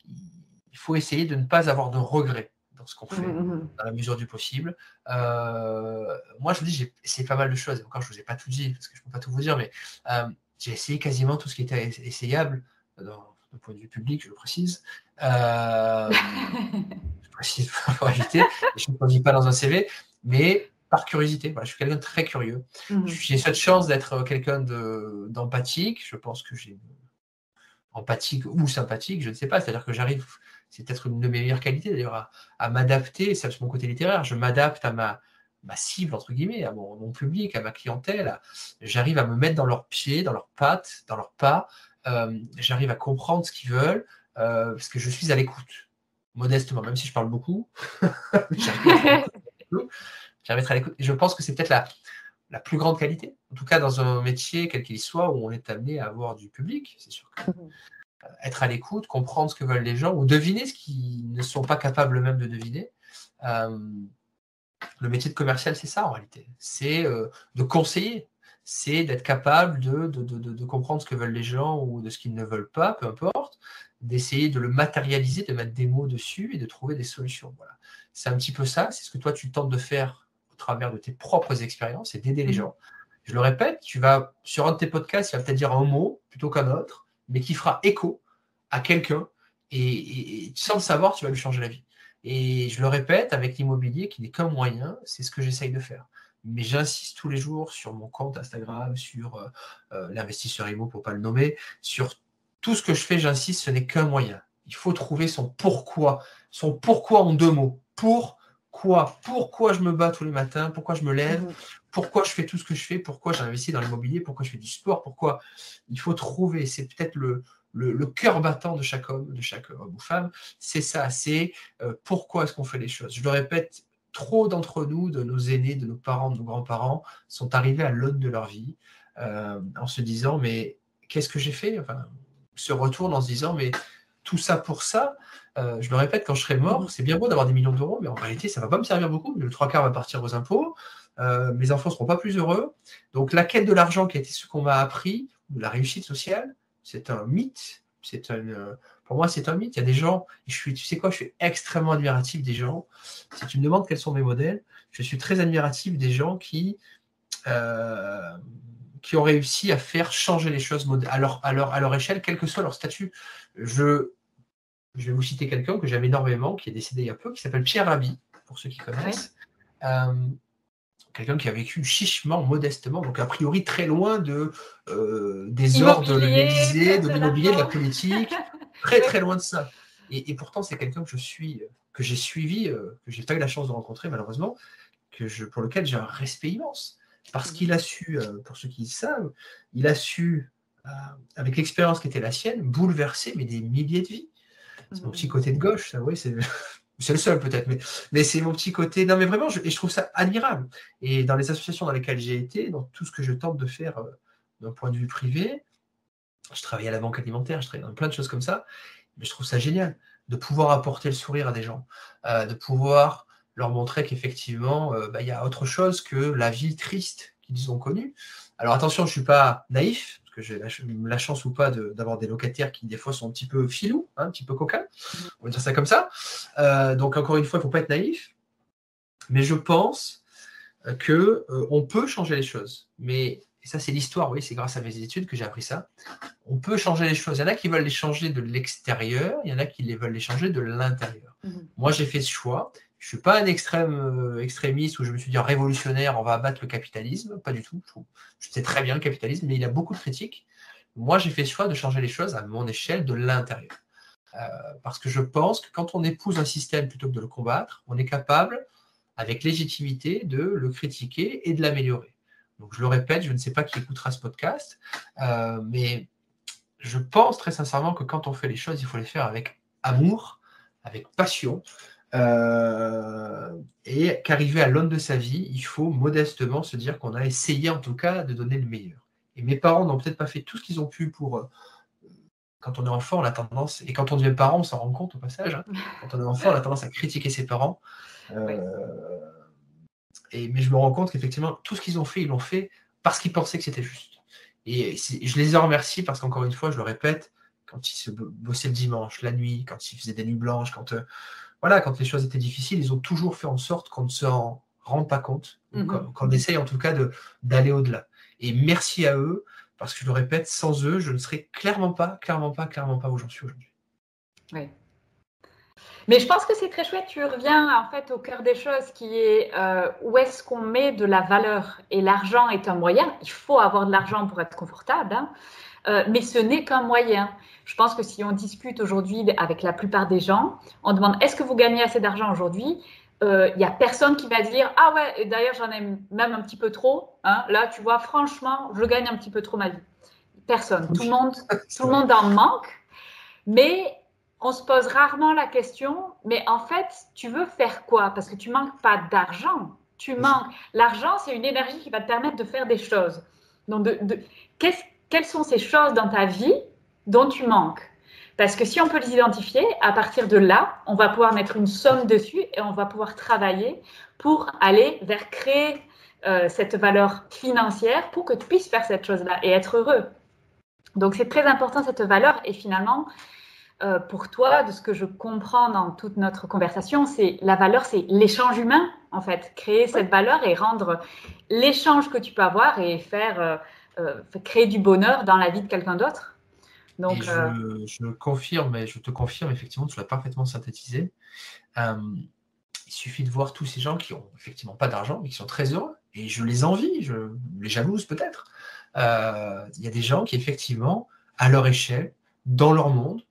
Il faut essayer de ne pas avoir de regrets dans ce qu'on fait, dans la mesure du possible. Moi, je vous dis, j'ai essayé pas mal de choses. Encore, je ne vous ai pas tout dit, parce que je ne peux pas tout vous dire, mais j'ai essayé quasiment tout ce qui était essayable, d'un point de vue public, je le précise. Je précise pour éviter, je ne le dis pas dans un CV, mais par curiosité. Voilà, je suis quelqu'un de très curieux. J'ai cette chance d'être quelqu'un d'empathique. Je pense que j'ai empathique ou sympathique, je ne sais pas. C'est-à-dire que j'arrive, c'est peut-être une de mes meilleures qualités d'ailleurs, à m'adapter. C'est mon côté littéraire. Je m'adapte à ma cible, entre guillemets, à mon public, à ma clientèle. J'arrive à me mettre dans leurs pieds, dans leurs pattes, dans leurs pas. J'arrive à comprendre ce qu'ils veulent parce que je suis à l'écoute, modestement, même si je parle beaucoup. J'arrive à être à l'écoute. Et je pense que c'est peut-être la plus grande qualité, en tout cas dans un métier, quel qu'il soit, où on est amené à avoir du public. C'est sûr que être à l'écoute, comprendre ce que veulent les gens, ou deviner ce qu'ils ne sont pas capables eux-mêmes de deviner. Le métier de commercial, c'est ça en réalité. C'est de conseiller. C'est d'être capable de comprendre ce que veulent les gens ou de ce qu'ils ne veulent pas, peu importe, d'essayer de le matérialiser, de mettre des mots dessus et de trouver des solutions. Voilà. C'est un petit peu ça, c'est ce que toi tu tentes de faire au travers de tes propres expériences et d'aider les gens. Je le répète, tu vas sur un de tes podcasts, tu vas peut-être dire un mot plutôt qu'un autre, mais qui fera écho à quelqu'un et sans le savoir, tu vas lui changer la vie. Et je le répète, avec l'immobilier qui n'est qu'un moyen, c'est ce que j'essaye de faire. Mais j'insiste tous les jours sur mon compte Instagram, sur l'investisseur IMO pour ne pas le nommer, sur tout ce que je fais, j'insiste, ce n'est qu'un moyen. Il faut trouver son pourquoi en 2 mots. Pourquoi je me bats tous les matins, pourquoi je me lève, pourquoi je fais tout ce que je fais, pourquoi j'ai investi dans l'immobilier, pourquoi je fais du sport, pourquoi il faut trouver, c'est peut-être le cœur battant de chaque homme ou femme, c'est ça, c'est pourquoi est-ce qu'on fait les choses. Je le répète, trop d'entre nous, de nos aînés, de nos parents, de nos grands-parents, sont arrivés à l'aune de leur vie en se disant, mais qu'est-ce que j'ai fait, enfin, se retournent en se disant, mais tout ça pour ça, je le répète, quand je serai mort, c'est bien beau d'avoir des millions d'euros, mais en réalité, ça ne va pas me servir beaucoup, le 3/4 va partir aux impôts, mes enfants ne seront pas plus heureux, donc la quête de l'argent qui a été ce qu'on m'a appris, de la réussite sociale, c'est un mythe, Pour moi, c'est un mythe. Il y a des gens, tu sais quoi, je suis extrêmement admiratif des gens. Si tu me demandes quels sont mes modèles, je suis très admiratif des gens qui ont réussi à faire changer les choses à leur échelle, quel que soit leur statut. Je vais vous citer quelqu'un que j'aime énormément, qui est décédé il y a peu, qui s'appelle Pierre Rabhi, pour ceux qui connaissent. Quelqu'un qui a vécu chichement, modestement, donc a priori très loin des ordres de l'Élysée, de l'immobilier, de la politique, très très loin de ça. Et pourtant, c'est quelqu'un que j'ai suivi, que j'ai pas eu la chance de rencontrer malheureusement, pour lequel j'ai un respect immense. Parce qu'il a su, pour ceux qui le savent, il a su, avec l'expérience qui était la sienne, bouleverser des milliers de vies. C'est mon petit côté de gauche, ça, oui, c'est le seul peut-être, mais c'est mon petit côté. Non, mais vraiment, je trouve ça admirable. Et dans les associations dans lesquelles j'ai été, dans tout ce que je tente de faire d'un point de vue privé, je travaillais à la banque alimentaire, je travaillais dans plein de choses comme ça, mais je trouve ça génial de pouvoir apporter le sourire à des gens, de pouvoir leur montrer qu'effectivement, il y a autre chose que la vie triste qu'ils ont connue. Alors attention, je ne suis pas naïf, parce que j'ai la chance ou pas d'avoir des locataires qui des fois sont un petit peu filous, un petit peu coquins, on va dire ça comme ça. Donc encore une fois, il ne faut pas être naïf, mais je pense qu'on peut changer les choses. Mais et ça, c'est l'histoire, oui, c'est grâce à mes études que j'ai appris ça. On peut changer les choses. Il y en a qui veulent les changer de l'extérieur, il y en a qui veulent les changer de l'intérieur. Moi, j'ai fait ce choix. Je ne suis pas un extrémiste où je me suis dit révolutionnaire, on va abattre le capitalisme. Pas du tout. Je sais très bien le capitalisme, mais il a beaucoup de critiques. Moi, j'ai fait le choix de changer les choses à mon échelle de l'intérieur. Parce que je pense que quand on épouse un système plutôt que de le combattre, on est capable, avec légitimité, de le critiquer et de l'améliorer. Donc, je le répète, je ne sais pas qui écoutera ce podcast, mais je pense très sincèrement que quand on fait les choses, il faut les faire avec amour, avec passion, et qu'arrivé à l'aune de sa vie, il faut modestement se dire qu'on a essayé en tout cas de donner le meilleur. Et mes parents n'ont peut-être pas fait tout ce qu'ils ont pu pour... Quand on est enfant, on a tendance, et quand on devient parent, on s'en rend compte au passage, hein, quand on est enfant, on a tendance à critiquer ses parents. Mais je me rends compte qu'effectivement, tout ce qu'ils ont fait, ils l'ont fait parce qu'ils pensaient que c'était juste. Et je les ai remerciés parce qu'encore une fois, je le répète, quand ils se bossaient le dimanche, la nuit, quand ils faisaient des nuits blanches, quand les choses étaient difficiles, ils ont toujours fait en sorte qu'on ne se rende pas compte, qu'on essaye en tout cas d'aller au-delà. Et merci à eux, parce que je le répète, sans eux, je ne serais clairement pas où j'en suis aujourd'hui. Oui. Mais je pense que c'est très chouette, tu reviens en fait au cœur des choses qui est où est-ce qu'on met de la valeur. Et l'argent est un moyen, il faut avoir de l'argent pour être confortable, hein, mais ce n'est qu'un moyen. Je pense que si on discute aujourd'hui avec la plupart des gens, on demande est-ce que vous gagnez assez d'argent aujourd'hui ? Il n'y a personne qui va dire ah ouais, et d'ailleurs j'en ai même un petit peu trop, hein, là tu vois franchement je gagne un petit peu trop ma vie. Personne, tout le monde en manque, mais on se pose rarement la question, mais en fait, tu veux faire quoi? Parce que tu manques pas d'argent. L'argent, c'est une énergie qui va te permettre de faire des choses. Donc, quelles sont ces choses dans ta vie dont tu manques? Parce que si on peut les identifier, à partir de là, on va pouvoir mettre une somme dessus et on va pouvoir travailler pour aller vers créer cette valeur financière pour que tu puisses faire cette chose-là et être heureux. Donc, c'est très important cette valeur et finalement, pour toi, de ce que je comprends dans toute notre conversation, la valeur, c'est l'échange humain, en fait. Créer cette valeur et rendre l'échange que tu peux avoir et créer du bonheur dans la vie de quelqu'un d'autre. Donc, je confirme, et je te confirme, effectivement, tu l'as parfaitement synthétisé. Il suffit de voir tous ces gens qui n'ont effectivement pas d'argent, mais qui sont très heureux. Et je les envie, je les jalouse peut-être. Il y a des gens qui, effectivement, à leur échelle, dans leur monde,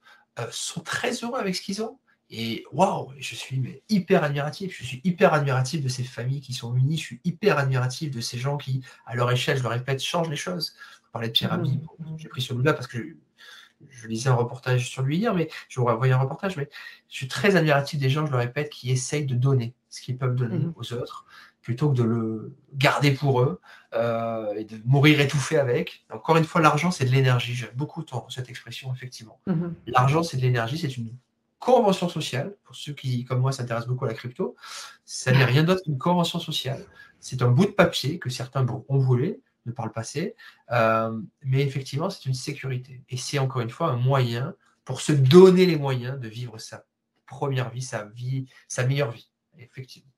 sont très heureux avec ce qu'ils ont. Et waouh, je suis hyper admiratif. Je suis hyper admiratif de ces familles qui sont unies. Je suis hyper admiratif de ces gens qui, à leur échelle, je le répète, changent les choses. On parlait de Pierre Rabhi. J'ai pris celui-là parce que je lisais un reportage sur lui hier, mais je vous envoyé un reportage. Mais je suis très admiratif des gens, je le répète, qui essayent de donner ce qu'ils peuvent donner aux autres, plutôt que de le garder pour eux et de mourir étouffé avec. Encore une fois, l'argent, c'est de l'énergie. J'aime beaucoup cette expression, effectivement. L'argent, c'est de l'énergie, c'est une convention sociale. Pour ceux qui, comme moi, s'intéressent beaucoup à la crypto, ça n'est rien d'autre qu'une convention sociale. C'est un bout de papier que certains ont volé par le passé, mais effectivement, c'est une sécurité. Et c'est encore une fois un moyen pour se donner les moyens de vivre sa première vie, sa meilleure vie, effectivement.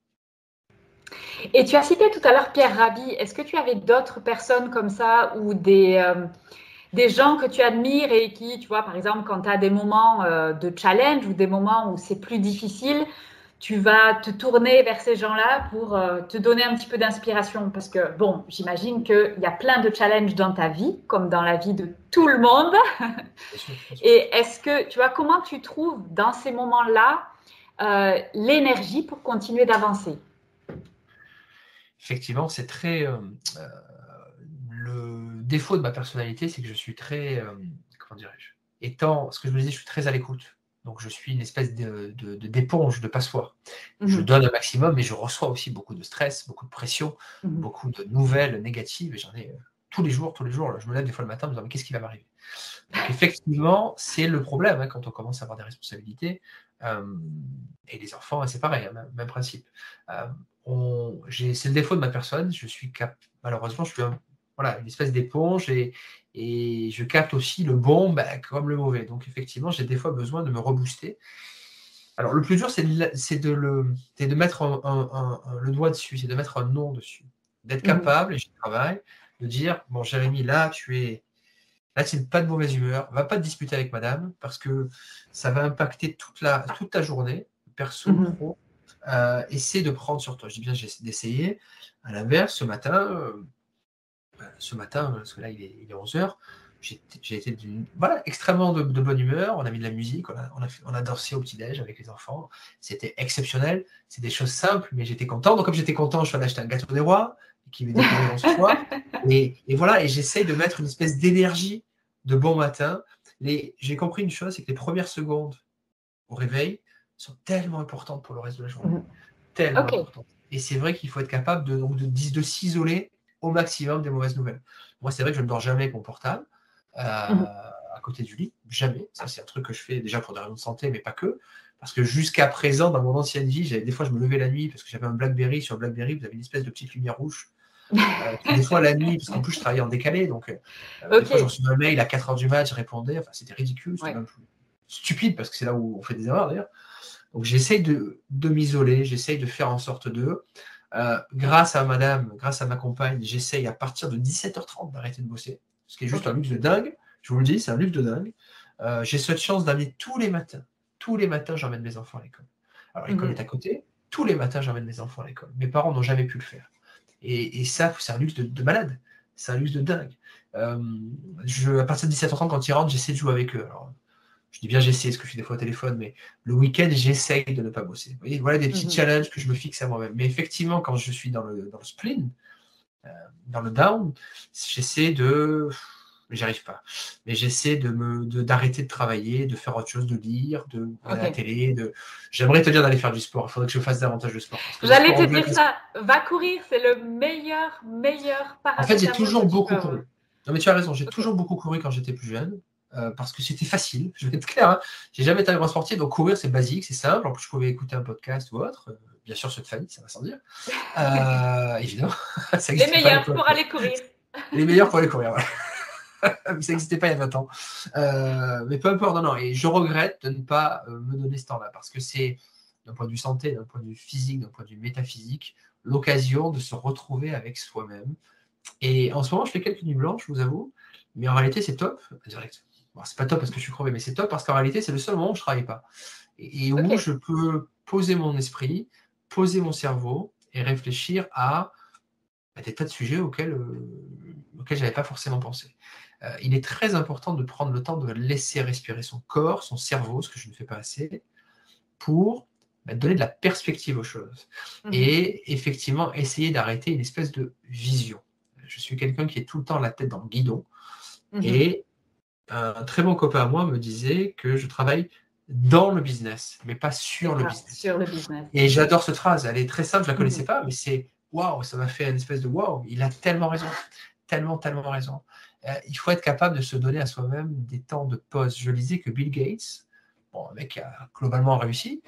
Et tu as cité tout à l'heure Pierre Rabhi. Est-ce que tu avais d'autres personnes comme ça ou des gens que tu admires et qui, tu vois, par exemple, quand tu as des moments de challenge ou des moments où c'est plus difficile, tu vas te tourner vers ces gens-là pour te donner un petit peu d'inspiration? Parce que, bon, j'imagine qu'il y a plein de challenges dans ta vie, comme dans la vie de tout le monde. Bien sûr. Et est-ce que, tu vois, comment tu trouves dans ces moments-là l'énergie pour continuer d'avancer? Effectivement, c'est très... le défaut de ma personnalité, c'est que je suis très... comment dirais-je? Ce que je me disais, je suis très à l'écoute. Donc, je suis une espèce d'éponge, de passoire. Je donne un maximum, mais je reçois aussi beaucoup de stress, beaucoup de pression, beaucoup de nouvelles négatives. Et j'en ai tous les jours. Là, je me lève des fois le matin en me disant, mais qu'est-ce qui va m'arriver? Donc, effectivement, c'est le problème quand on commence à avoir des responsabilités. Et les enfants, c'est pareil, même principe. C'est le défaut de ma personne. Malheureusement, je suis une espèce d'éponge et je capte aussi le bon comme le mauvais. Donc, effectivement, j'ai des fois besoin de me rebooster. Alors, le plus dur, c'est de mettre le doigt dessus, c'est de mettre un nom dessus. D'être capable, et j'y travaille, de dire, bon, Jérémy, là, tu n'es pas de mauvaise humeur, va pas te disputer avec madame, parce que ça va impacter toute ta journée, perso, pro. Essaie de prendre sur toi. Je dis bien, j'essaie d'essayer. À l'inverse, ce matin, parce que là, il est 11h, j'ai été extrêmement de bonne humeur. On a mis de la musique, on a dansé au petit-déj avec les enfants. C'était exceptionnel. C'est des choses simples, mais j'étais content. Donc, comme j'étais content, je suis allé acheter un gâteau des rois qui va découvrir ce soir. Et voilà, et j'essaye de mettre une espèce d'énergie de bon matin. J'ai compris une chose, c'est que les premières secondes au réveil sont tellement importantes pour le reste de la journée. Tellement importantes. Et c'est vrai qu'il faut être capable de s'isoler au maximum des mauvaises nouvelles. Moi, c'est vrai que je ne dors jamais avec mon portable à côté du lit. Jamais. Ça, c'est un truc que je fais déjà pour des raisons de santé, mais pas que. Parce que jusqu'à présent, dans mon ancienne vie, des fois, je me levais la nuit parce que j'avais un BlackBerry. Sur BlackBerry, vous avez une espèce de petite lumière rouge. Des fois, la nuit, parce qu'en plus, je travaillais en décalé. Donc, des fois, j'en reçu un mail à 4h du mat, je répondais. Enfin, c'était ridicule. C'était même stupide parce que c'est là où on fait des erreurs, d'ailleurs. Donc, j'essaye de m'isoler. J'essaye de faire en sorte grâce à ma compagne, j'essaye à partir de 17h30 d'arrêter de bosser, ce qui est juste un luxe de dingue. Je vous le dis, c'est un luxe de dingue. J'ai cette chance d'amener tous les matins, j'emmène mes enfants à l'école. Alors, l'école est à côté. Tous les matins, j'emmène mes enfants à l'école. Mes parents n'ont jamais pu le faire. Et ça, c'est un luxe de malade. C'est un luxe de dingue. À partir de 17h30, quand ils rentrent, j'essaie de jouer avec eux. Alors, je dis bien j'essaie, parce que je suis des fois au téléphone, mais le week-end, j'essaye de ne pas bosser. Vous voyez, voilà des petits challenges que je me fixe à moi-même. Mais effectivement, quand je suis dans le spleen, dans le down, j'essaie de... Mais j'arrive pas. Mais j'essaie d'arrêter de travailler, de faire autre chose, de lire, de regarder la télé. J'aimerais te dire d'aller faire du sport. Il faudrait que je fasse davantage de sport. J'allais te dire ça. Va courir, c'est le meilleur paracétamol. En fait, j'ai toujours beaucoup couru. Non, mais tu as raison. J'ai toujours beaucoup couru quand j'étais plus jeune. Parce que c'était facile, je vais être clair. Hein. J'ai jamais été un grand sportif, donc courir c'est basique, c'est simple. En plus, je pouvais écouter un podcast ou autre. Bien sûr, ceux de famille, ça va sans dire. Évidemment. Les meilleurs pour aller courir. Les meilleurs pour aller courir, voilà. Ça n'existait pas il y a 20 ans. Mais peu importe, non. Et je regrette de ne pas me donner ce temps-là, parce que c'est, d'un point de vue santé, d'un point de vue physique, d'un point de vue métaphysique, l'occasion de se retrouver avec soi-même. Et en ce moment, je fais quelques nuits blanches, je vous avoue. Mais en réalité, c'est top. Bon, c'est pas top parce que je suis crevé, mais c'est top parce qu'en réalité, c'est le seul moment où je ne travaille pas. Et où je peux poser mon esprit, poser mon cerveau et réfléchir à des tas de sujets auxquels je n'avais pas forcément pensé. Il est très important de prendre le temps de laisser respirer son corps, son cerveau, ce que je ne fais pas assez, pour donner de la perspective aux choses. Et effectivement, essayer d'arrêter une espèce de vision. Je suis quelqu'un qui est tout le temps la tête dans le guidon. Et un très bon copain à moi me disait que je travaille dans le business, mais pas sur le business. Sur le business. Et j'adore cette phrase. Elle est très simple, je ne la connaissais pas, mais c'est waouh, ça m'a fait une espèce de waouh. Il a tellement raison. Tellement raison. Il faut être capable de se donner à soi-même des temps de pause. Je lisais que Bill Gates, un mec qui a globalement réussi,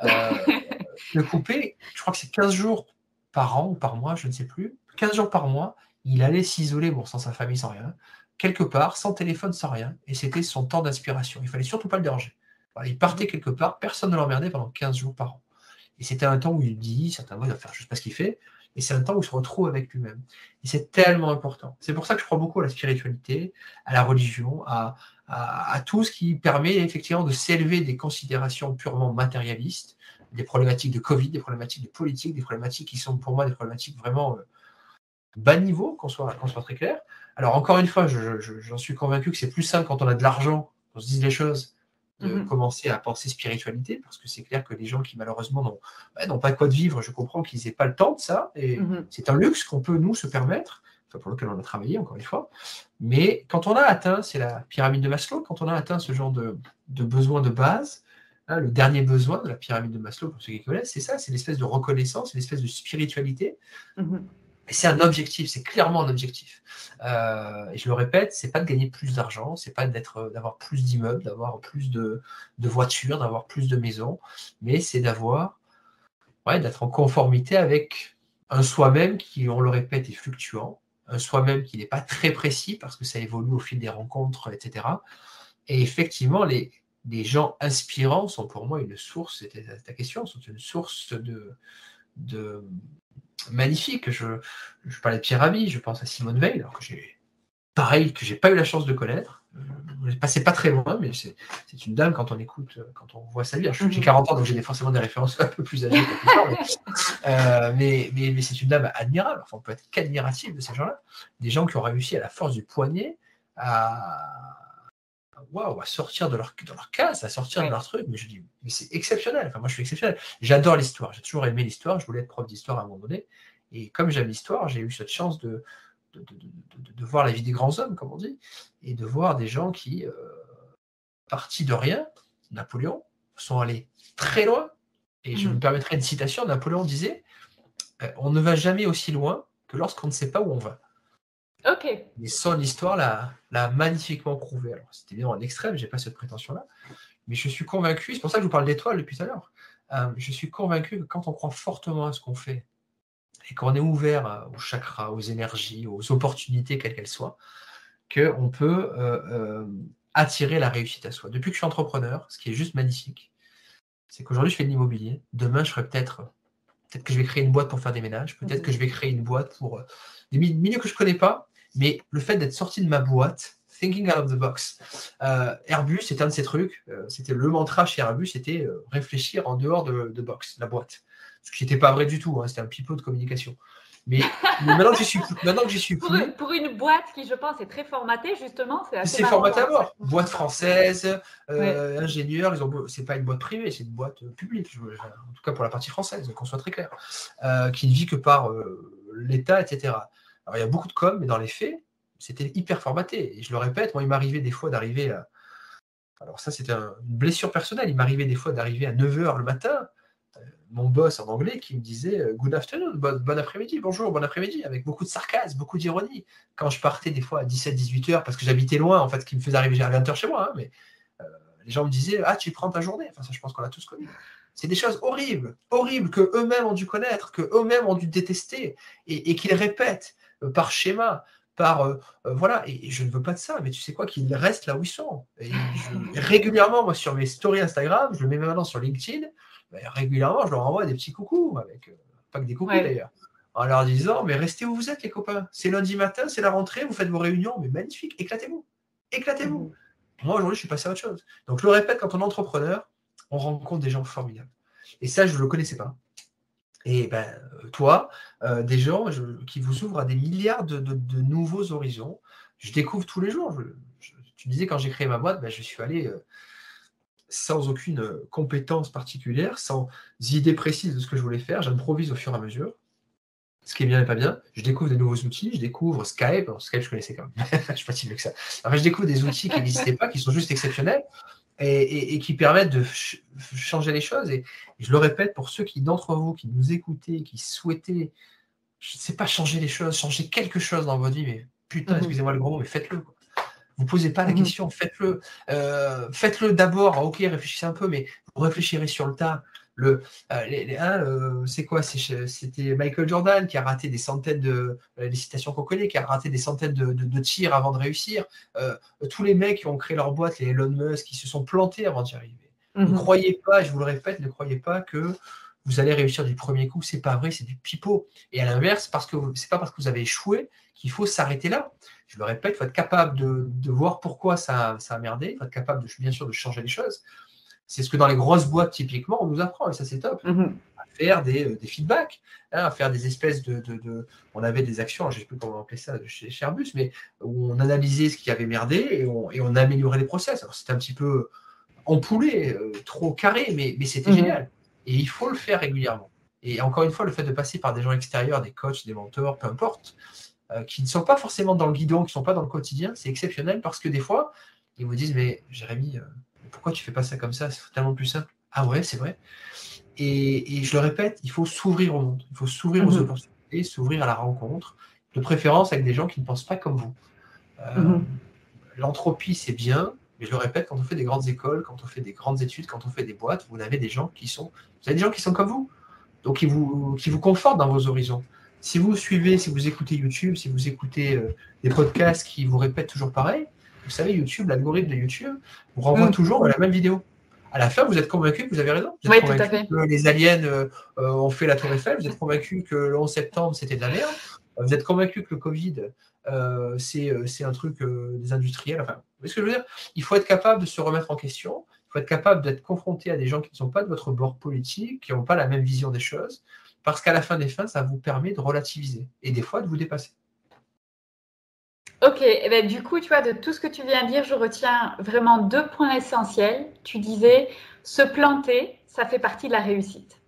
de couper, je crois que c'est 15 jours par an ou par mois, je ne sais plus, 15 jours par mois, il allait s'isoler, sans sa famille, sans rien, quelque part, sans téléphone, sans rien, et c'était son temps d'inspiration. Il fallait surtout pas le déranger. Voilà, il partait quelque part, personne ne l'emmerdait pendant 15 jours par an. Et c'était un temps où il dit, certains mots, il va faire je sais pas ce qu'il fait, et c'est un temps où il se retrouve avec lui-même. Et c'est tellement important. C'est pour ça que je crois beaucoup à la spiritualité, à la religion, à tout ce qui permet effectivement de s'élever des considérations purement matérialistes, des problématiques de Covid, des problématiques de politique, des problématiques qui sont pour moi des problématiques vraiment bas niveau, qu'on soit très clair. Alors encore une fois, j'en suis convaincu que c'est plus simple quand on a de l'argent, qu'on se dise les choses, de commencer à penser spiritualité, parce que c'est clair que les gens qui malheureusement n'ont pas de quoi de vivre, je comprends qu'ils n'aient pas le temps de ça, et c'est un luxe qu'on peut nous se permettre, enfin, pour lequel on a travaillé encore une fois, mais quand on a atteint, c'est la pyramide de Maslow, quand on a atteint ce genre de besoin de base, hein, le dernier besoin de la pyramide de Maslow, pour ceux qui connaissent, c'est ça, c'est l'espèce de reconnaissance, c'est l'espèce de spiritualité, et c'est un objectif, c'est clairement un objectif. Et je le répète, c'est pas de gagner plus d'argent, c'est pas d'avoir plus d'immeubles, d'avoir plus de voitures, d'avoir plus de maisons, mais c'est d'être en conformité avec un soi-même qui, on le répète, est fluctuant, un soi-même qui n'est pas très précis parce que ça évolue au fil des rencontres, etc. Et effectivement, les gens inspirants sont pour moi une source, c'était ta question, sont une source de magnifique. Je parlais de Pierre Rabhi, je pense à Simone Veil, alors que j'ai pas eu la chance de connaître. Je passais pas très loin, mais c'est une dame quand on voit sa vie. J'ai 40 ans, donc j'ai forcément des références un peu plus âgées que plus tard, mais c'est une dame admirable. Enfin, on peut être qu'admiratif de ces gens-là. Des gens qui ont réussi à la force du poignet à sortir de leur case, à sortir de leur truc. Mais je dis, mais c'est exceptionnel. Enfin, moi, je suis exceptionnel. J'adore l'histoire. J'ai toujours aimé l'histoire. Je voulais être prof d'histoire à un moment donné. Et comme j'aime l'histoire, j'ai eu cette chance de voir la vie des grands hommes, comme on dit, et de voir des gens qui, partis de rien, Napoléon, sont allés très loin. Et je me permettrai une citation. Napoléon disait, on ne va jamais aussi loin que lorsqu'on ne sait pas où on va. Ok. Mais son histoire l'a magnifiquement prouvé. Alors, c'était bien un extrême, je n'ai pas cette prétention-là, mais je suis convaincu, c'est pour ça que je vous parle d'étoiles depuis tout à l'heure, je suis convaincu que quand on croit fortement à ce qu'on fait, et qu'on est ouvert aux chakras, aux énergies, aux opportunités, quelles qu'elles soient, qu'on peut attirer la réussite à soi. Depuis que je suis entrepreneur, ce qui est juste magnifique, c'est qu'aujourd'hui, je fais de l'immobilier. Demain, je ferai peut-être que je vais créer une boîte pour faire des ménages, peut-être que je vais créer une boîte pour des milieux que je ne connais pas, mais le fait d'être sorti de ma boîte, thinking out of the box. Airbus, c'est un de ces trucs, c'était le mantra chez Airbus, c'était réfléchir en dehors de box, la boîte. Ce qui n'était pas vrai du tout, hein, c'était un pipeau de communication. Mais maintenant que j'y suis plus... Pour une boîte qui, je pense, est très formatée, justement, c'est assez formaté à mort. Boîte française, ingénieur, c'est pas une boîte privée, c'est une boîte publique, en tout cas pour la partie française, qu'on soit très clair, qui ne vit que par l'État, etc. Alors il y a beaucoup de com, mais dans les faits, c'était hyper formaté. Et je le répète, moi il m'arrivait des fois d'arriver à... Alors ça c'était une blessure personnelle, il m'arrivait des fois d'arriver à 9h le matin, mon boss en anglais qui me disait good afternoon, bon après-midi, bonjour, bon après-midi, avec beaucoup de sarcasme, beaucoup d'ironie. Quand je partais des fois à 17-18h, parce que j'habitais loin, en fait, ce qui me faisait arriver à 20h chez moi, hein, mais les gens me disaient, tu prends ta journée. Enfin, ça, je pense qu'on l'a tous connu. C'est des choses horribles, que eux-mêmes ont dû connaître, que eux-mêmes ont dû détester, et qu'ils répètent par schéma, voilà, et je ne veux pas de ça, mais tu sais quoi, qu'ils restent là où ils sont. Et régulièrement, moi, sur mes stories Instagram, je le mets maintenant sur LinkedIn, régulièrement, je leur envoie des petits coucous, avec pas que des coucous d'ailleurs, en leur disant, mais restez où vous êtes les copains, c'est lundi matin, c'est la rentrée, vous faites vos réunions, mais magnifique, éclatez-vous. Moi aujourd'hui je suis passé à autre chose. Donc je le répète, quand on est entrepreneur, on rencontre des gens formidables. Et ça, je ne le connaissais pas. Et toi, des gens qui vous ouvrent à des milliards de nouveaux horizons, je découvre tous les jours. Tu disais, quand j'ai créé ma boîte, je suis allé... sans aucune compétence particulière, sans idée précise de ce que je voulais faire, j'improvise au fur et à mesure. Ce qui est bien et pas bien, je découvre des nouveaux outils, je découvre Skype. Alors, Skype, je connaissais quand même, je suis pas si vieux que ça. Enfin, je découvre des outils qui n'existaient pas, qui sont juste exceptionnels et qui permettent de changer les choses. Et je le répète, pour ceux d'entre vous qui nous écoutez, qui souhaitez, je ne sais pas, changer les choses, changer quelque chose dans votre vie, mais putain, excusez-moi le gros mot, mais faites-le, quoi. Vous ne posez pas la question, faites-le. Faites-le d'abord, ok, réfléchissez un peu, mais vous réfléchirez sur le tas. C'est quoi? C'était Michael Jordan qui a raté des centaines les citations qu'on connaît, qui a raté des centaines de tirs avant de réussir. Tous les mecs qui ont créé leur boîte, les Elon Musk, qui se sont plantés avant d'y arriver. Ne croyez pas, je vous le répète, ne croyez pas que vous allez réussir du premier coup. C'est pas vrai, c'est du pipeau. Et à l'inverse, c'est pas parce que vous avez échoué qu'il faut s'arrêter là. Je le répète, il faut être capable de voir pourquoi ça a merdé. Il faut être capable, bien sûr, de changer les choses. C'est ce que dans les grosses boîtes, typiquement, on nous apprend, et ça, c'est top. À faire des feedbacks, à faire des espèces On avait des actions, je ne sais plus comment on appelait ça chez Airbus, mais où on analysait ce qui avait merdé et on améliorait les process. Alors, c'était un petit peu ampoulé, trop carré, mais c'était génial. Et il faut le faire régulièrement. Et encore une fois, le fait de passer par des gens extérieurs, des coachs, des mentors, peu importe, qui ne sont pas forcément dans le guidon, qui ne sont pas dans le quotidien, c'est exceptionnel parce que des fois, ils vous disent, mais Jérémy, pourquoi tu ne fais pas ça comme ça? C'est tellement plus simple. Ah ouais, c'est vrai. Et je le répète, il faut s'ouvrir au monde, il faut s'ouvrir aux opportunités, s'ouvrir à la rencontre, de préférence avec des gens qui ne pensent pas comme vous. L'entropie, c'est bien, mais je le répète, quand on fait des grandes écoles, quand on fait des grandes études, quand on fait des boîtes, vous avez des gens qui sont comme vous, donc qui vous confortent dans vos horizons. Si vous suivez, si vous écoutez YouTube, si vous écoutez des podcasts qui vous répètent toujours pareil, vous savez, YouTube, l'algorithme de YouTube vous renvoie toujours à la même vidéo. À la fin, vous êtes convaincu que vous avez raison. Vous êtes convaincu que les aliens ont fait la Tour Eiffel. Vous êtes convaincu que le 11 septembre, c'était de la merde. Vous êtes convaincu que le Covid, c'est un truc des industriels. Enfin, vous voyez ce que je veux dire? Il faut être capable de se remettre en question. Il faut être capable d'être confronté à des gens qui ne sont pas de votre bord politique, qui n'ont pas la même vision des choses. Parce qu'à la fin des fins, ça vous permet de relativiser et des fois de vous dépasser. Ok, et bien, du coup, tu vois, de tout ce que tu viens de dire, je retiens vraiment 2 points essentiels. Tu disais, se planter, ça fait partie de la réussite.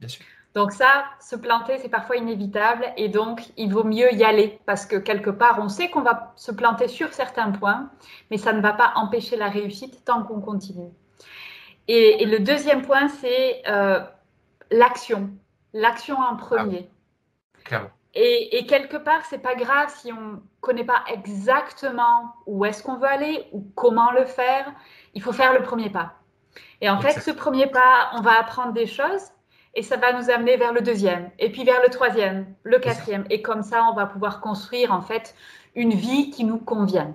Bien sûr. Donc ça, se planter, c'est parfois inévitable et donc il vaut mieux y aller parce que quelque part, on sait qu'on va se planter sur certains points, mais ça ne va pas empêcher la réussite tant qu'on continue. Et le deuxième point, c'est l'action. L'action en premier. Clairement. Et quelque part, c'est pas grave si on ne connaît pas exactement où est-ce qu'on veut aller ou comment le faire. Il faut faire le premier pas. Et en fait, ce premier pas, on va apprendre des choses et ça va nous amener vers le deuxième, et puis vers le troisième, le quatrième. Et comme ça, on va pouvoir construire en fait une vie qui nous convient.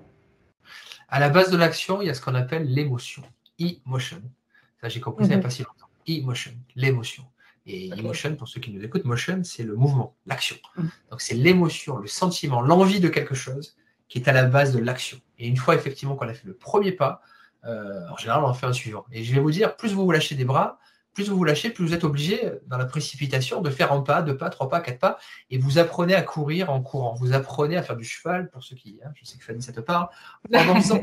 À la base de l'action, il y a ce qu'on appelle l'émotion. E-motion. Ça, j'ai compris ça il n'y a pas si longtemps. E-motion, l'émotion. Et emotion, pour ceux qui nous écoutent, motion, c'est le mouvement, l'action. Donc, c'est l'émotion, le sentiment, l'envie de quelque chose qui est à la base de l'action. Et une fois, effectivement, qu'on a fait le premier pas, en général, on en fait un suivant. Et je vais vous dire, plus vous lâchez des bras, plus vous lâchez, plus vous êtes obligé, dans la précipitation, de faire un pas, 2 pas, 3 pas, 4 pas, et vous apprenez à courir en courant. Vous apprenez à faire du cheval, pour ceux qui, je sais que Fanny, ça te parle, en dansant.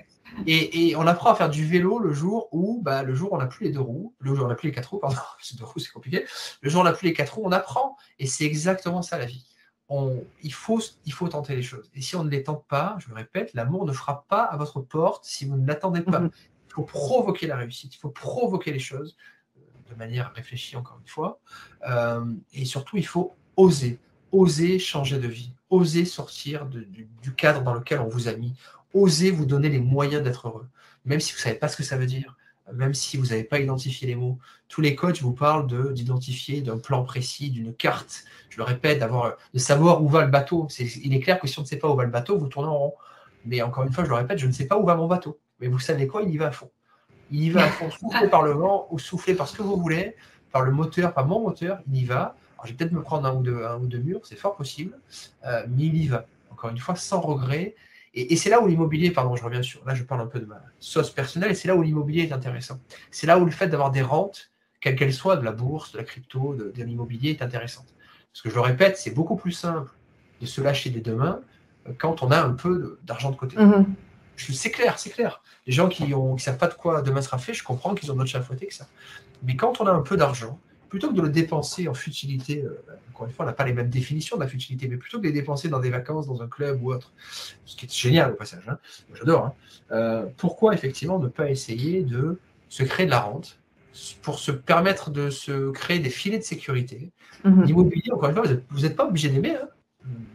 Et on apprend à faire du vélo le jour où, le jour où on n'a plus les 2 roues, le jour où on n'a plus les 4 roues, pardon, les 2 roues c'est compliqué, le jour où on n'a plus les 4 roues, on apprend, et c'est exactement ça la vie. Il faut tenter les choses. Et si on ne les tente pas, je le répète, l'amour ne frappe pas à votre porte si vous ne l'attendez pas. Il faut provoquer la réussite, il faut provoquer les choses de manière réfléchie, encore une fois. Et surtout, il faut oser changer de vie, oser sortir du cadre dans lequel on vous a mis, oser vous donner les moyens d'être heureux, même si vous ne savez pas ce que ça veut dire, même si vous n'avez pas identifié les mots. Tous les coachs vous parlent d'identifier d'un plan précis, d'une carte, je le répète, de savoir où va le bateau. Il est clair que si on ne sait pas où va le bateau, vous tournez en rond. Mais encore une fois, je le répète, je ne sais pas où va mon bateau. Mais vous savez quoi, il y va à fond. Il y va à fond, soufflé par le vent ou soufflé par ce que vous voulez, par le moteur, par mon moteur, il y va. Alors, je vais peut-être me prendre un ou deux murs, c'est fort possible, mais il y va. Encore une fois, sans regret. Et c'est là où l'immobilier, pardon, je reviens là je parle un peu de ma sauce personnelle, et c'est là où l'immobilier est intéressant. C'est là où le fait d'avoir des rentes, quelles qu'elles soient, de la bourse, de la crypto, de l'immobilier, est intéressante. Parce que je le répète, c'est beaucoup plus simple de se lâcher des 2 mains quand on a un peu d'argent de côté. C'est clair. Les gens qui ne savent pas de quoi demain sera fait, je comprends qu'ils ont d'autres chats à fouetter que ça. Mais quand on a un peu d'argent, plutôt que de le dépenser en futilité, encore une fois, on n'a pas les mêmes définitions de la futilité, mais plutôt que de les dépenser dans des vacances, dans un club ou autre, ce qui est génial au passage, moi j'adore, pourquoi effectivement ne pas essayer de se créer de la rente pour se permettre de se créer des filets de sécurité. L'immobilier, encore une fois, vous n'êtes pas obligé d'aimer.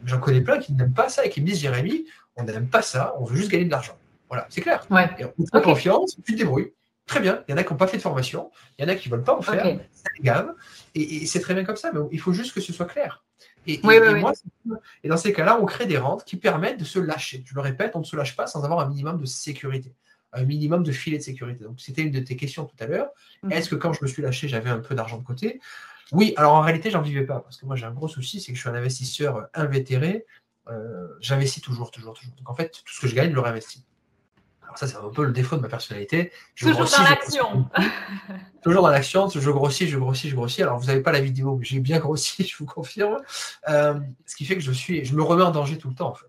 J'en connais plein qui n'aiment pas ça et qui me disent, Jérémy, on n'aime pas ça, on veut juste gagner de l'argent. Voilà, c'est clair. Ouais. Et on te fait confiance, tu te débrouilles. Très bien, il y en a qui n'ont pas fait de formation, il y en a qui ne veulent pas en faire, Ok. ça les gave, et c'est très bien comme ça, mais il faut juste que ce soit clair. Et Oui, oui, moi, et dans ces cas-là, on crée des rentes qui permettent de se lâcher. Je le répète, on ne se lâche pas sans avoir un minimum de sécurité, un minimum de filet de sécurité. Donc, c'était une de tes questions tout à l'heure. Est-ce que quand je me suis lâché, j'avais un peu d'argent de côté? Oui, alors en réalité, j'en vivais pas, parce que moi, j'ai un gros souci, c'est que je suis un investisseur invétéré. J'investis toujours. Donc, en fait, tout ce que je gagne, je le réinvestis. Alors ça, c'est un peu le défaut de ma personnalité. Toujours dans l'action. Toujours dans l'action, je grossis. Alors, vous n'avez pas la vidéo, mais j'ai bien grossi, je vous confirme. Ce qui fait que je me remets en danger tout le temps, en fait.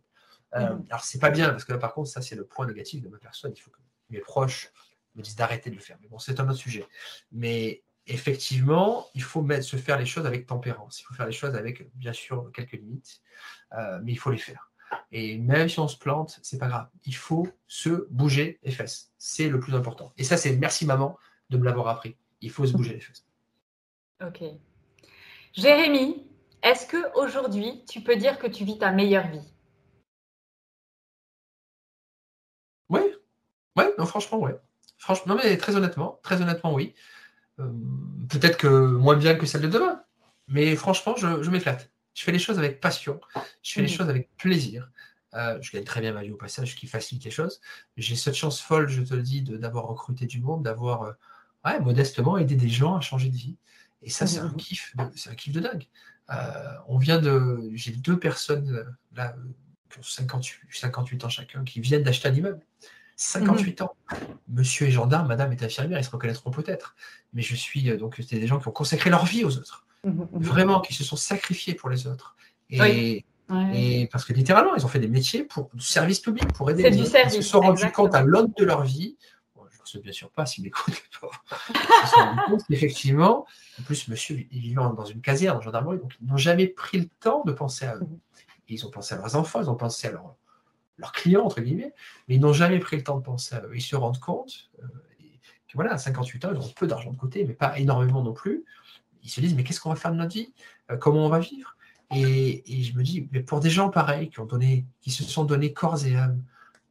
Alors, c'est pas bien, parce que là, par contre, ça, c'est le point négatif de ma personne. Il faut que mes proches me disent d'arrêter de le faire. Mais bon, c'est un autre sujet. Mais effectivement, il faut se faire les choses avec tempérance. Il faut faire les choses avec, bien sûr, quelques limites, mais il faut les faire. Et même si on se plante, c'est pas grave. Il faut se bouger les fesses. C'est le plus important. Et ça, c'est merci maman de me l'avoir appris. Il faut se bouger les fesses. Ok. Jérémy, est-ce qu'aujourd'hui, tu peux dire que tu vis ta meilleure vie? Oui, non, franchement, ouais. Franchement, non, mais très honnêtement, oui. Peut-être que moins bien que celle de demain, mais franchement, je m'éclate. Je fais les choses avec passion, je fais les choses avec plaisir. Je gagne très bien ma vie au passage, ce qui facilite les choses. J'ai cette chance folle, je te le dis, d'avoir recruté du monde, d'avoir modestement aidé des gens à changer de vie. Et ça, c'est un kiff de dingue. J'ai 2 personnes là qui ont 58 ans chacun, qui viennent d'acheter un immeuble. 58 ans. Monsieur est gendarme, madame est infirmière, ils se reconnaîtront peut-être. Mais c'est des gens qui ont consacré leur vie aux autres. Vraiment, qui se sont sacrifiés pour les autres. Et parce que littéralement, ils ont fait des métiers pour du service public, pour aider les autres. Ils se sont rendus compte à l'aune de leur vie, je ne sais bien sûr pas s'ils m'écoutent, ils se sont rendus compte qu'effectivement, en plus, monsieur, il vivait dans une caserne en gendarmerie, donc ils n'ont jamais pris le temps de penser à eux. Et ils ont pensé à leurs enfants, ils ont pensé à leurs clients, entre guillemets, mais ils n'ont jamais pris le temps de penser à eux. Ils se rendent compte que voilà, à 58 ans, ils ont peu d'argent de côté, mais pas énormément non plus. Ils se disent, mais qu'est-ce qu'on va faire de notre vie? Comment on va vivre? Et je me dis, mais pour des gens pareils, qui se sont donnés corps et âme,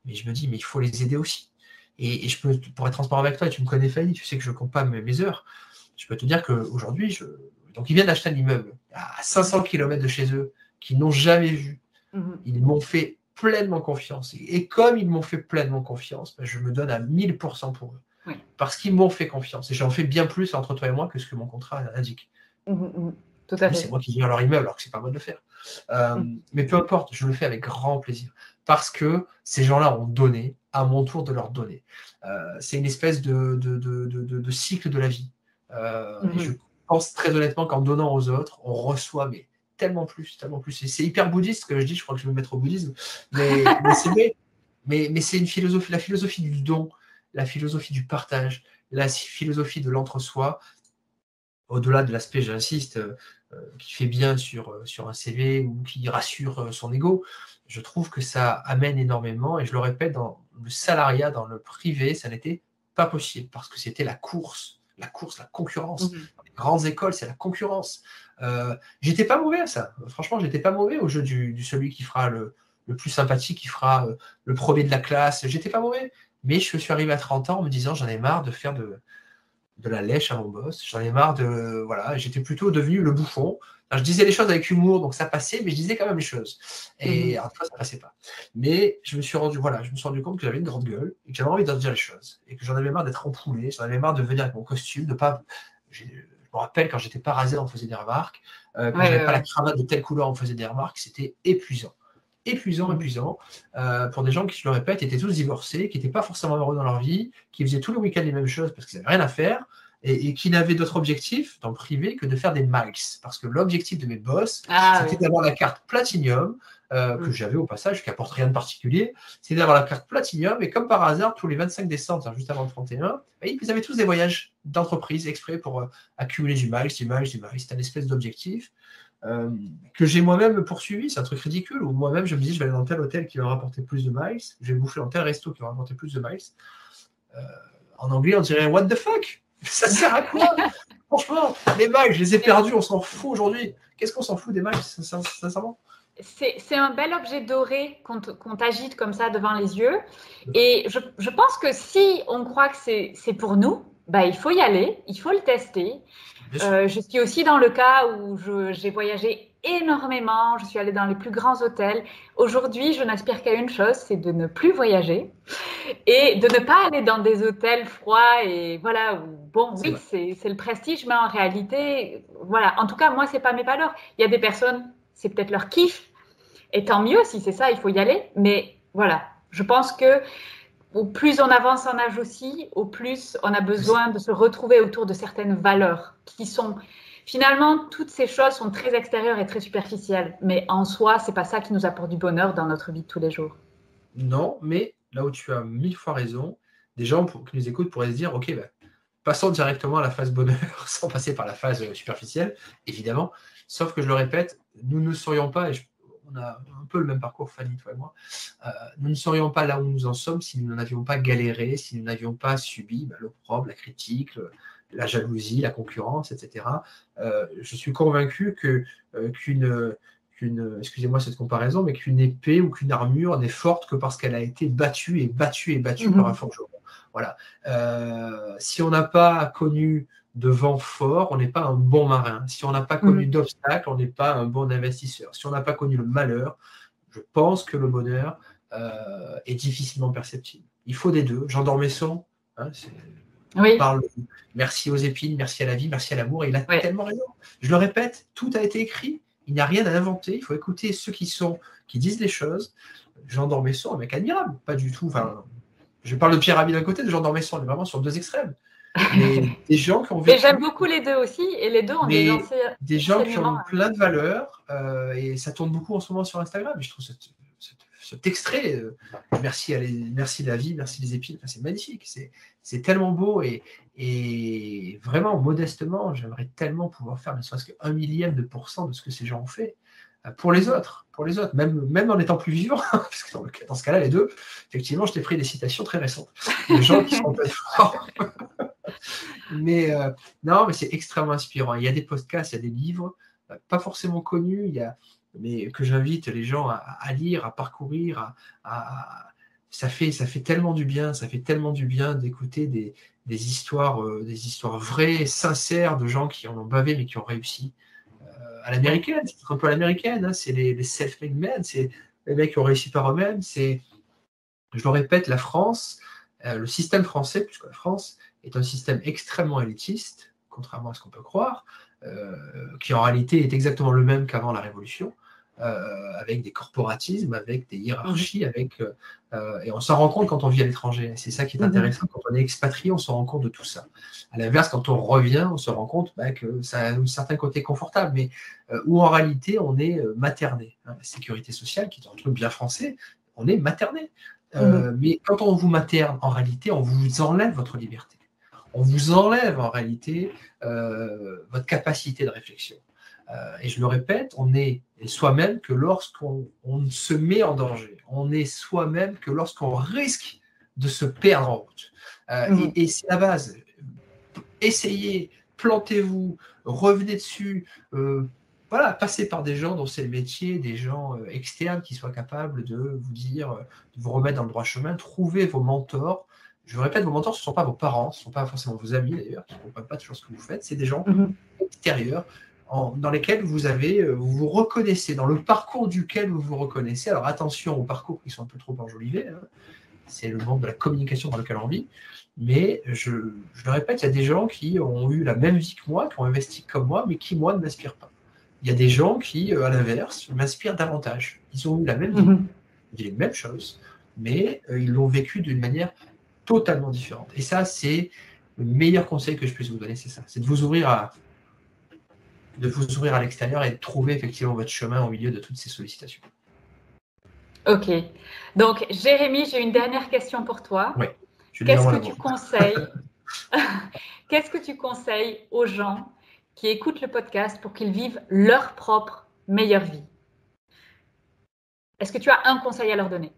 mais je me dis, mais il faut les aider aussi. Et pour être transparent avec toi, et tu me connais, Fanny, tu sais que je ne compte pas mes heures, je peux te dire qu'aujourd'hui, donc ils viennent d'acheter un immeuble à 500 km de chez eux, qu'ils n'ont jamais vu. Ils m'ont fait pleinement confiance. Et comme ils m'ont fait pleinement confiance, je me donne à 1000% pour eux. Oui. Parce qu'ils m'ont fait confiance. Et j'en fais bien plus entre toi et moi que ce que mon contrat indique. Tout à fait. C'est moi qui gère leur immeuble, alors que ce n'est pas moi de le faire. Mais peu importe, je le fais avec grand plaisir. Parce que ces gens-là ont donné, à mon tour de leur donner. C'est une espèce de cycle de la vie. Et je pense très honnêtement qu'en donnant aux autres, on reçoit tellement plus. C'est hyper bouddhiste ce que je dis, je crois que je vais me mettre au bouddhisme. Mais c'est une philosophie, la philosophie du don, la philosophie du partage, la philosophie de l'entre-soi, au-delà de l'aspect, j'insiste, qui fait bien sur un CV ou qui rassure son ego. Je trouve que ça amène énormément, et je le répète, dans le salariat, dans le privé, ça n'était pas possible, parce que c'était la concurrence. Dans les grandes écoles, c'est la concurrence. J'étais pas mauvais à ça. Franchement, j'étais pas mauvais au jeu du celui qui fera le plus sympathique, qui fera le premier de la classe. J'étais pas mauvais. Mais je suis arrivé à 30 ans en me disant, j'en ai marre de faire de la lèche à mon boss. J'en ai marre j'étais plutôt devenu le bouffon. Alors, je disais les choses avec humour, donc ça passait, mais je disais quand même les choses. Et alors, fois, ça passait pas. Mais je me suis rendu compte que j'avais une grande gueule et que j'avais envie de dire les choses. Et que j'en avais marre d'être empoulé, j'en avais marre de venir avec mon costume, je me rappelle quand j'étais pas rasé, on me faisait des remarques. Quand j'avais pas la cravate de telle couleur, on me faisait des remarques. C'était épuisant. Épuisant. Pour des gens qui, je le répète, étaient tous divorcés, qui n'étaient pas forcément heureux dans leur vie, qui faisaient tous les week-ends les mêmes choses parce qu'ils n'avaient rien à faire, et qui n'avaient d'autre objectif dans le privé que de faire des miles. Parce que l'objectif de mes boss, c'était d'avoir la carte Platinum, que j'avais au passage, qui n'apporte rien de particulier, c'était d'avoir la carte Platinum, et comme par hasard, tous les 25 décembre, juste avant le 31, ils avaient tous des voyages d'entreprise exprès pour accumuler du miles. C'était une espèce d'objectif. Que j'ai moi-même poursuivi, c'est un truc ridicule, où moi-même je me dis je vais aller dans tel hôtel qui va me rapporter plus de miles, je vais bouffer dans tel resto qui va me rapporter plus de miles. En anglais on dirait what the fuck, ça sert à quoi? Franchement, les miles, je les ai perdus, on s'en fout aujourd'hui. Qu'est-ce qu'on s'en fout des miles, sincèrement? c'est un bel objet doré qu'on t'agite comme ça devant les yeux. Et je pense que si on croit que c'est pour nous, bah, il faut y aller, il faut le tester. Je suis aussi dans le cas où j'ai voyagé énormément, je suis allée dans les plus grands hôtels. Aujourd'hui, je n'aspire qu'à une chose, c'est de ne plus voyager et de ne pas aller dans des hôtels froids et voilà, où, bon, oui, c'est le prestige, mais en réalité, voilà, en tout cas, moi, c'est pas mes valeurs. Il y a des personnes, c'est peut-être leur kiff, et tant mieux si c'est ça, il faut y aller, mais voilà, je pense que au plus on avance en âge aussi, au plus on a besoin de se retrouver autour de certaines valeurs qui sont finalement, toutes ces choses sont très extérieures et très superficielles, mais en soi, c'est pas ça qui nous apporte du bonheur dans notre vie de tous les jours. Non, mais là où tu as 1000 fois raison, des gens qui nous écoutent pourraient se dire, ok, bah, passons directement à la phase bonheur sans passer par la phase superficielle, évidemment. Sauf que je le répète, nous ne serions pas, et on a un peu le même parcours, Fanny, toi et moi, nous ne serions pas là où nous en sommes si nous n'avions pas galéré, si nous n'avions pas subi l'opprobre, la critique, la jalousie, la concurrence, etc. Je suis convaincu excusez-moi cette comparaison, mais qu'une épée ou qu'une armure n'est forte que parce qu'elle a été battue et battue et battue par un forgeron. Voilà. Si on n'a pas connu de vent fort, on n'est pas un bon marin. Si on n'a pas connu d'obstacles, on n'est pas un bon investisseur. Si on n'a pas connu le malheur, je pense que le bonheur est difficilement perceptible. Il faut des deux. Jean d'Ormesson, parle merci aux épines, merci à la vie, merci à l'amour, et il a tellement raison. Je le répète, tout a été écrit. Il n'y a rien à inventer. Il faut écouter ceux qui disent les choses. Jean d'Ormesson, un mec admirable, pas du tout. Enfin, je parle de Pierre Rabhi d'un côté, de Jean d'Ormesson, on est vraiment sur deux extrêmes. Mais des gens qui ont vécu. Mais j'aime beaucoup les deux aussi, et les deux ont des lancers. Des gens qui ont plein de valeurs, et ça tourne beaucoup en ce moment sur Instagram. Et je trouve cet extrait, merci la vie, merci les épines, c'est magnifique. C'est tellement beau, et vraiment, modestement, j'aimerais tellement pouvoir faire ne serait-ce qu'1 millième de % de ce que ces gens ont fait pour les autres, même en étant plus vivants, parce que dans ce cas-là, les deux, effectivement, je t'ai pris des citations très récentes, des gens qui sont pas forts. Mais non, mais c'est extrêmement inspirant. Il y a des podcasts, il y a des livres, pas forcément connus, mais que j'invite les gens à lire, à parcourir, ça fait tellement du bien, d'écouter des histoires vraies, sincères, de gens qui en ont bavé mais qui ont réussi. À l'américaine, c'est un peu à l'américaine, hein, c'est les self-made men, c'est les mecs qui ont réussi par eux-mêmes. Je le répète, la France, le système français, puisque la France est un système extrêmement élitiste, contrairement à ce qu'on peut croire, qui en réalité est exactement le même qu'avant la Révolution, avec des corporatismes, avec des hiérarchies, et on s'en rend compte quand on vit à l'étranger. C'est ça qui est intéressant. Quand on est expatrié, on se rend compte de tout ça. À l'inverse, quand on revient, on se rend compte que ça a un certain côté confortable, mais où en réalité, on est materné. La sécurité sociale, qui est un truc bien français, on est materné. Mais quand on vous materne, en réalité, on vous enlève votre liberté. On vous enlève en réalité votre capacité de réflexion. Et je le répète, on est soi-même que lorsqu'on se met en danger. On est soi-même que lorsqu'on risque de se perdre en route. Et c'est la base. Essayez, plantez-vous, revenez dessus. Passez par des gens dont c'est le métier, des gens externes qui soient capables de vous dire, de vous remettre dans le droit chemin. Trouvez vos mentors. Je vous répète, vos mentors, ce ne sont pas vos parents, ce ne sont pas forcément vos amis d'ailleurs, qui ne comprennent pas toujours ce que vous faites. C'est des gens extérieurs dans lesquels vous vous reconnaissez, dans le parcours duquel vous vous reconnaissez. Alors attention aux parcours qui sont un peu trop enjolivés, hein. C'est le monde de la communication dans lequel on vit. Mais je le répète, il y a des gens qui ont eu la même vie que moi, qui ont investi comme moi, mais qui, moi, ne m'inspirent pas. Il y a des gens qui, à l'inverse, m'inspirent davantage. Ils ont eu la même vie, les mêmes choses, mais ils l'ont vécu d'une manière totalement différente. Et ça, c'est le meilleur conseil que je puisse vous donner, c'est ça. C'est de vous ouvrir à l'extérieur et de trouver effectivement votre chemin au milieu de toutes ces sollicitations. Ok. Donc, Jérémy, j'ai une dernière question pour toi. Oui. Qu'est-ce que tu conseilles aux gens qui écoutent le podcast pour qu'ils vivent leur propre meilleure vie? Est-ce que tu as un conseil à leur donner?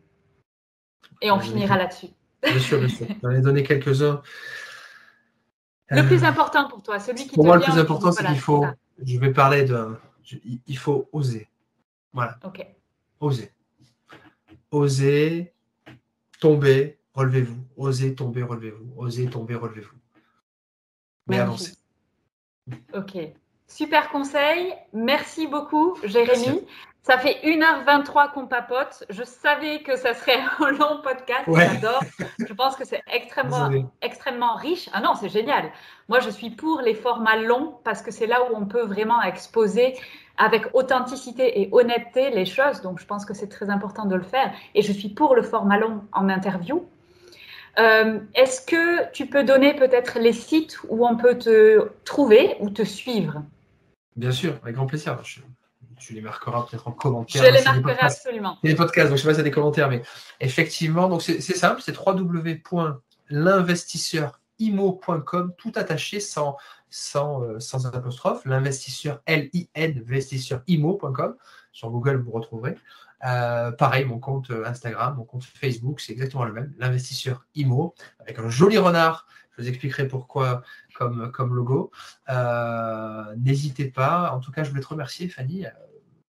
Et on finira là-dessus. Bien sûr. J'en ai donné quelques-uns. Le plus important pour toi, celui qui pour moi, le plus important, c'est qu'il faut. Il faut oser. Voilà. Ok. Osez. Osez tomber, relevez-vous. Osez tomber, relevez-vous. Osez tomber, relevez-vous. Mais avancez. Ok. Super conseil. Merci beaucoup, Jérémy. Merci. Ça fait 1h23 qu'on papote. Je savais que ça serait un long podcast. Ouais. J'adore. Je pense que c'est extrêmement riche. Ah non, c'est génial. Moi, je suis pour les formats longs parce que c'est là où on peut vraiment exposer avec authenticité et honnêteté les choses. Donc, je pense que c'est très important de le faire. Et je suis pour le format long en interview. Est-ce que tu peux donner peut-être les sites où on peut te trouver ou te suivre? Bien sûr, avec grand plaisir. Tu les marqueras peut-être en commentaire. Je les marquerai absolument. Il y a des podcasts, donc je ne sais pas si il y a des commentaires, mais effectivement, donc c'est simple, c'est www.l'investisseurimo.com, tout attaché sans apostrophe, l'investisseur, investisseur.imo.com. Sur Google, vous retrouverez. Pareil, mon compte Instagram, mon compte Facebook, c'est exactement le même, l'investisseur IMO, avec un joli renard. Je vous expliquerai pourquoi comme logo. N'hésitez pas. En tout cas, je voulais te remercier, Fanny,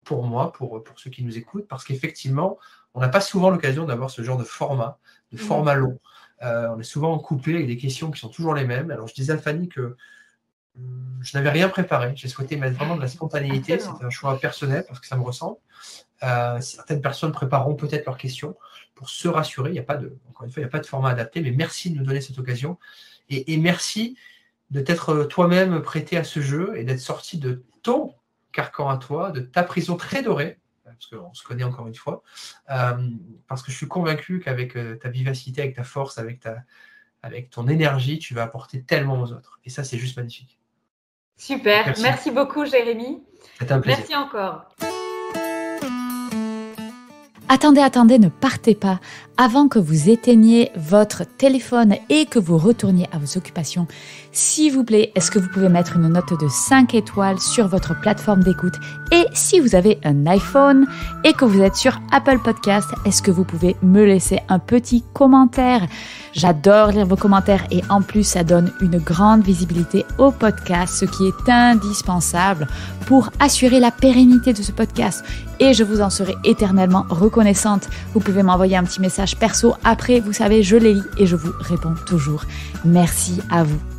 pour moi, pour ceux qui nous écoutent, parce qu'effectivement, on n'a pas souvent l'occasion d'avoir ce genre de format long. On est souvent coupé avec des questions qui sont toujours les mêmes. Alors, je disais à Fanny que je n'avais rien préparé. J'ai souhaité mettre vraiment de la spontanéité. C'est un choix personnel parce que ça me ressemble. Certaines personnes prépareront peut-être leurs questions pour se rassurer. Encore une fois, il n'y a pas de format adapté, mais merci de nous donner cette occasion. Et merci de t'être toi-même prêté à ce jeu et d'être sorti de ton carcan à toi, de ta prison très dorée, parce qu'on se connaît encore une fois, parce que je suis convaincu qu'avec ta vivacité, avec ta force, avec ton énergie, tu vas apporter tellement aux autres. Et ça, c'est juste magnifique. Super. Merci beaucoup, Jérémy. C'était un plaisir. Merci encore. Attendez, ne partez pas. Avant que vous éteigniez votre téléphone et que vous retourniez à vos occupations, s'il vous plaît, est-ce que vous pouvez mettre une note de 5 étoiles sur votre plateforme d'écoute? Et si vous avez un iPhone et que vous êtes sur Apple Podcast, est-ce que vous pouvez me laisser un petit commentaire? J'adore lire vos commentaires et en plus, ça donne une grande visibilité au podcast, ce qui est indispensable pour assurer la pérennité de ce podcast. Et je vous en serai éternellement reconnaissante. Vous pouvez m'envoyer un petit message perso après, vous savez, je les lis et je vous réponds toujours. Merci à vous.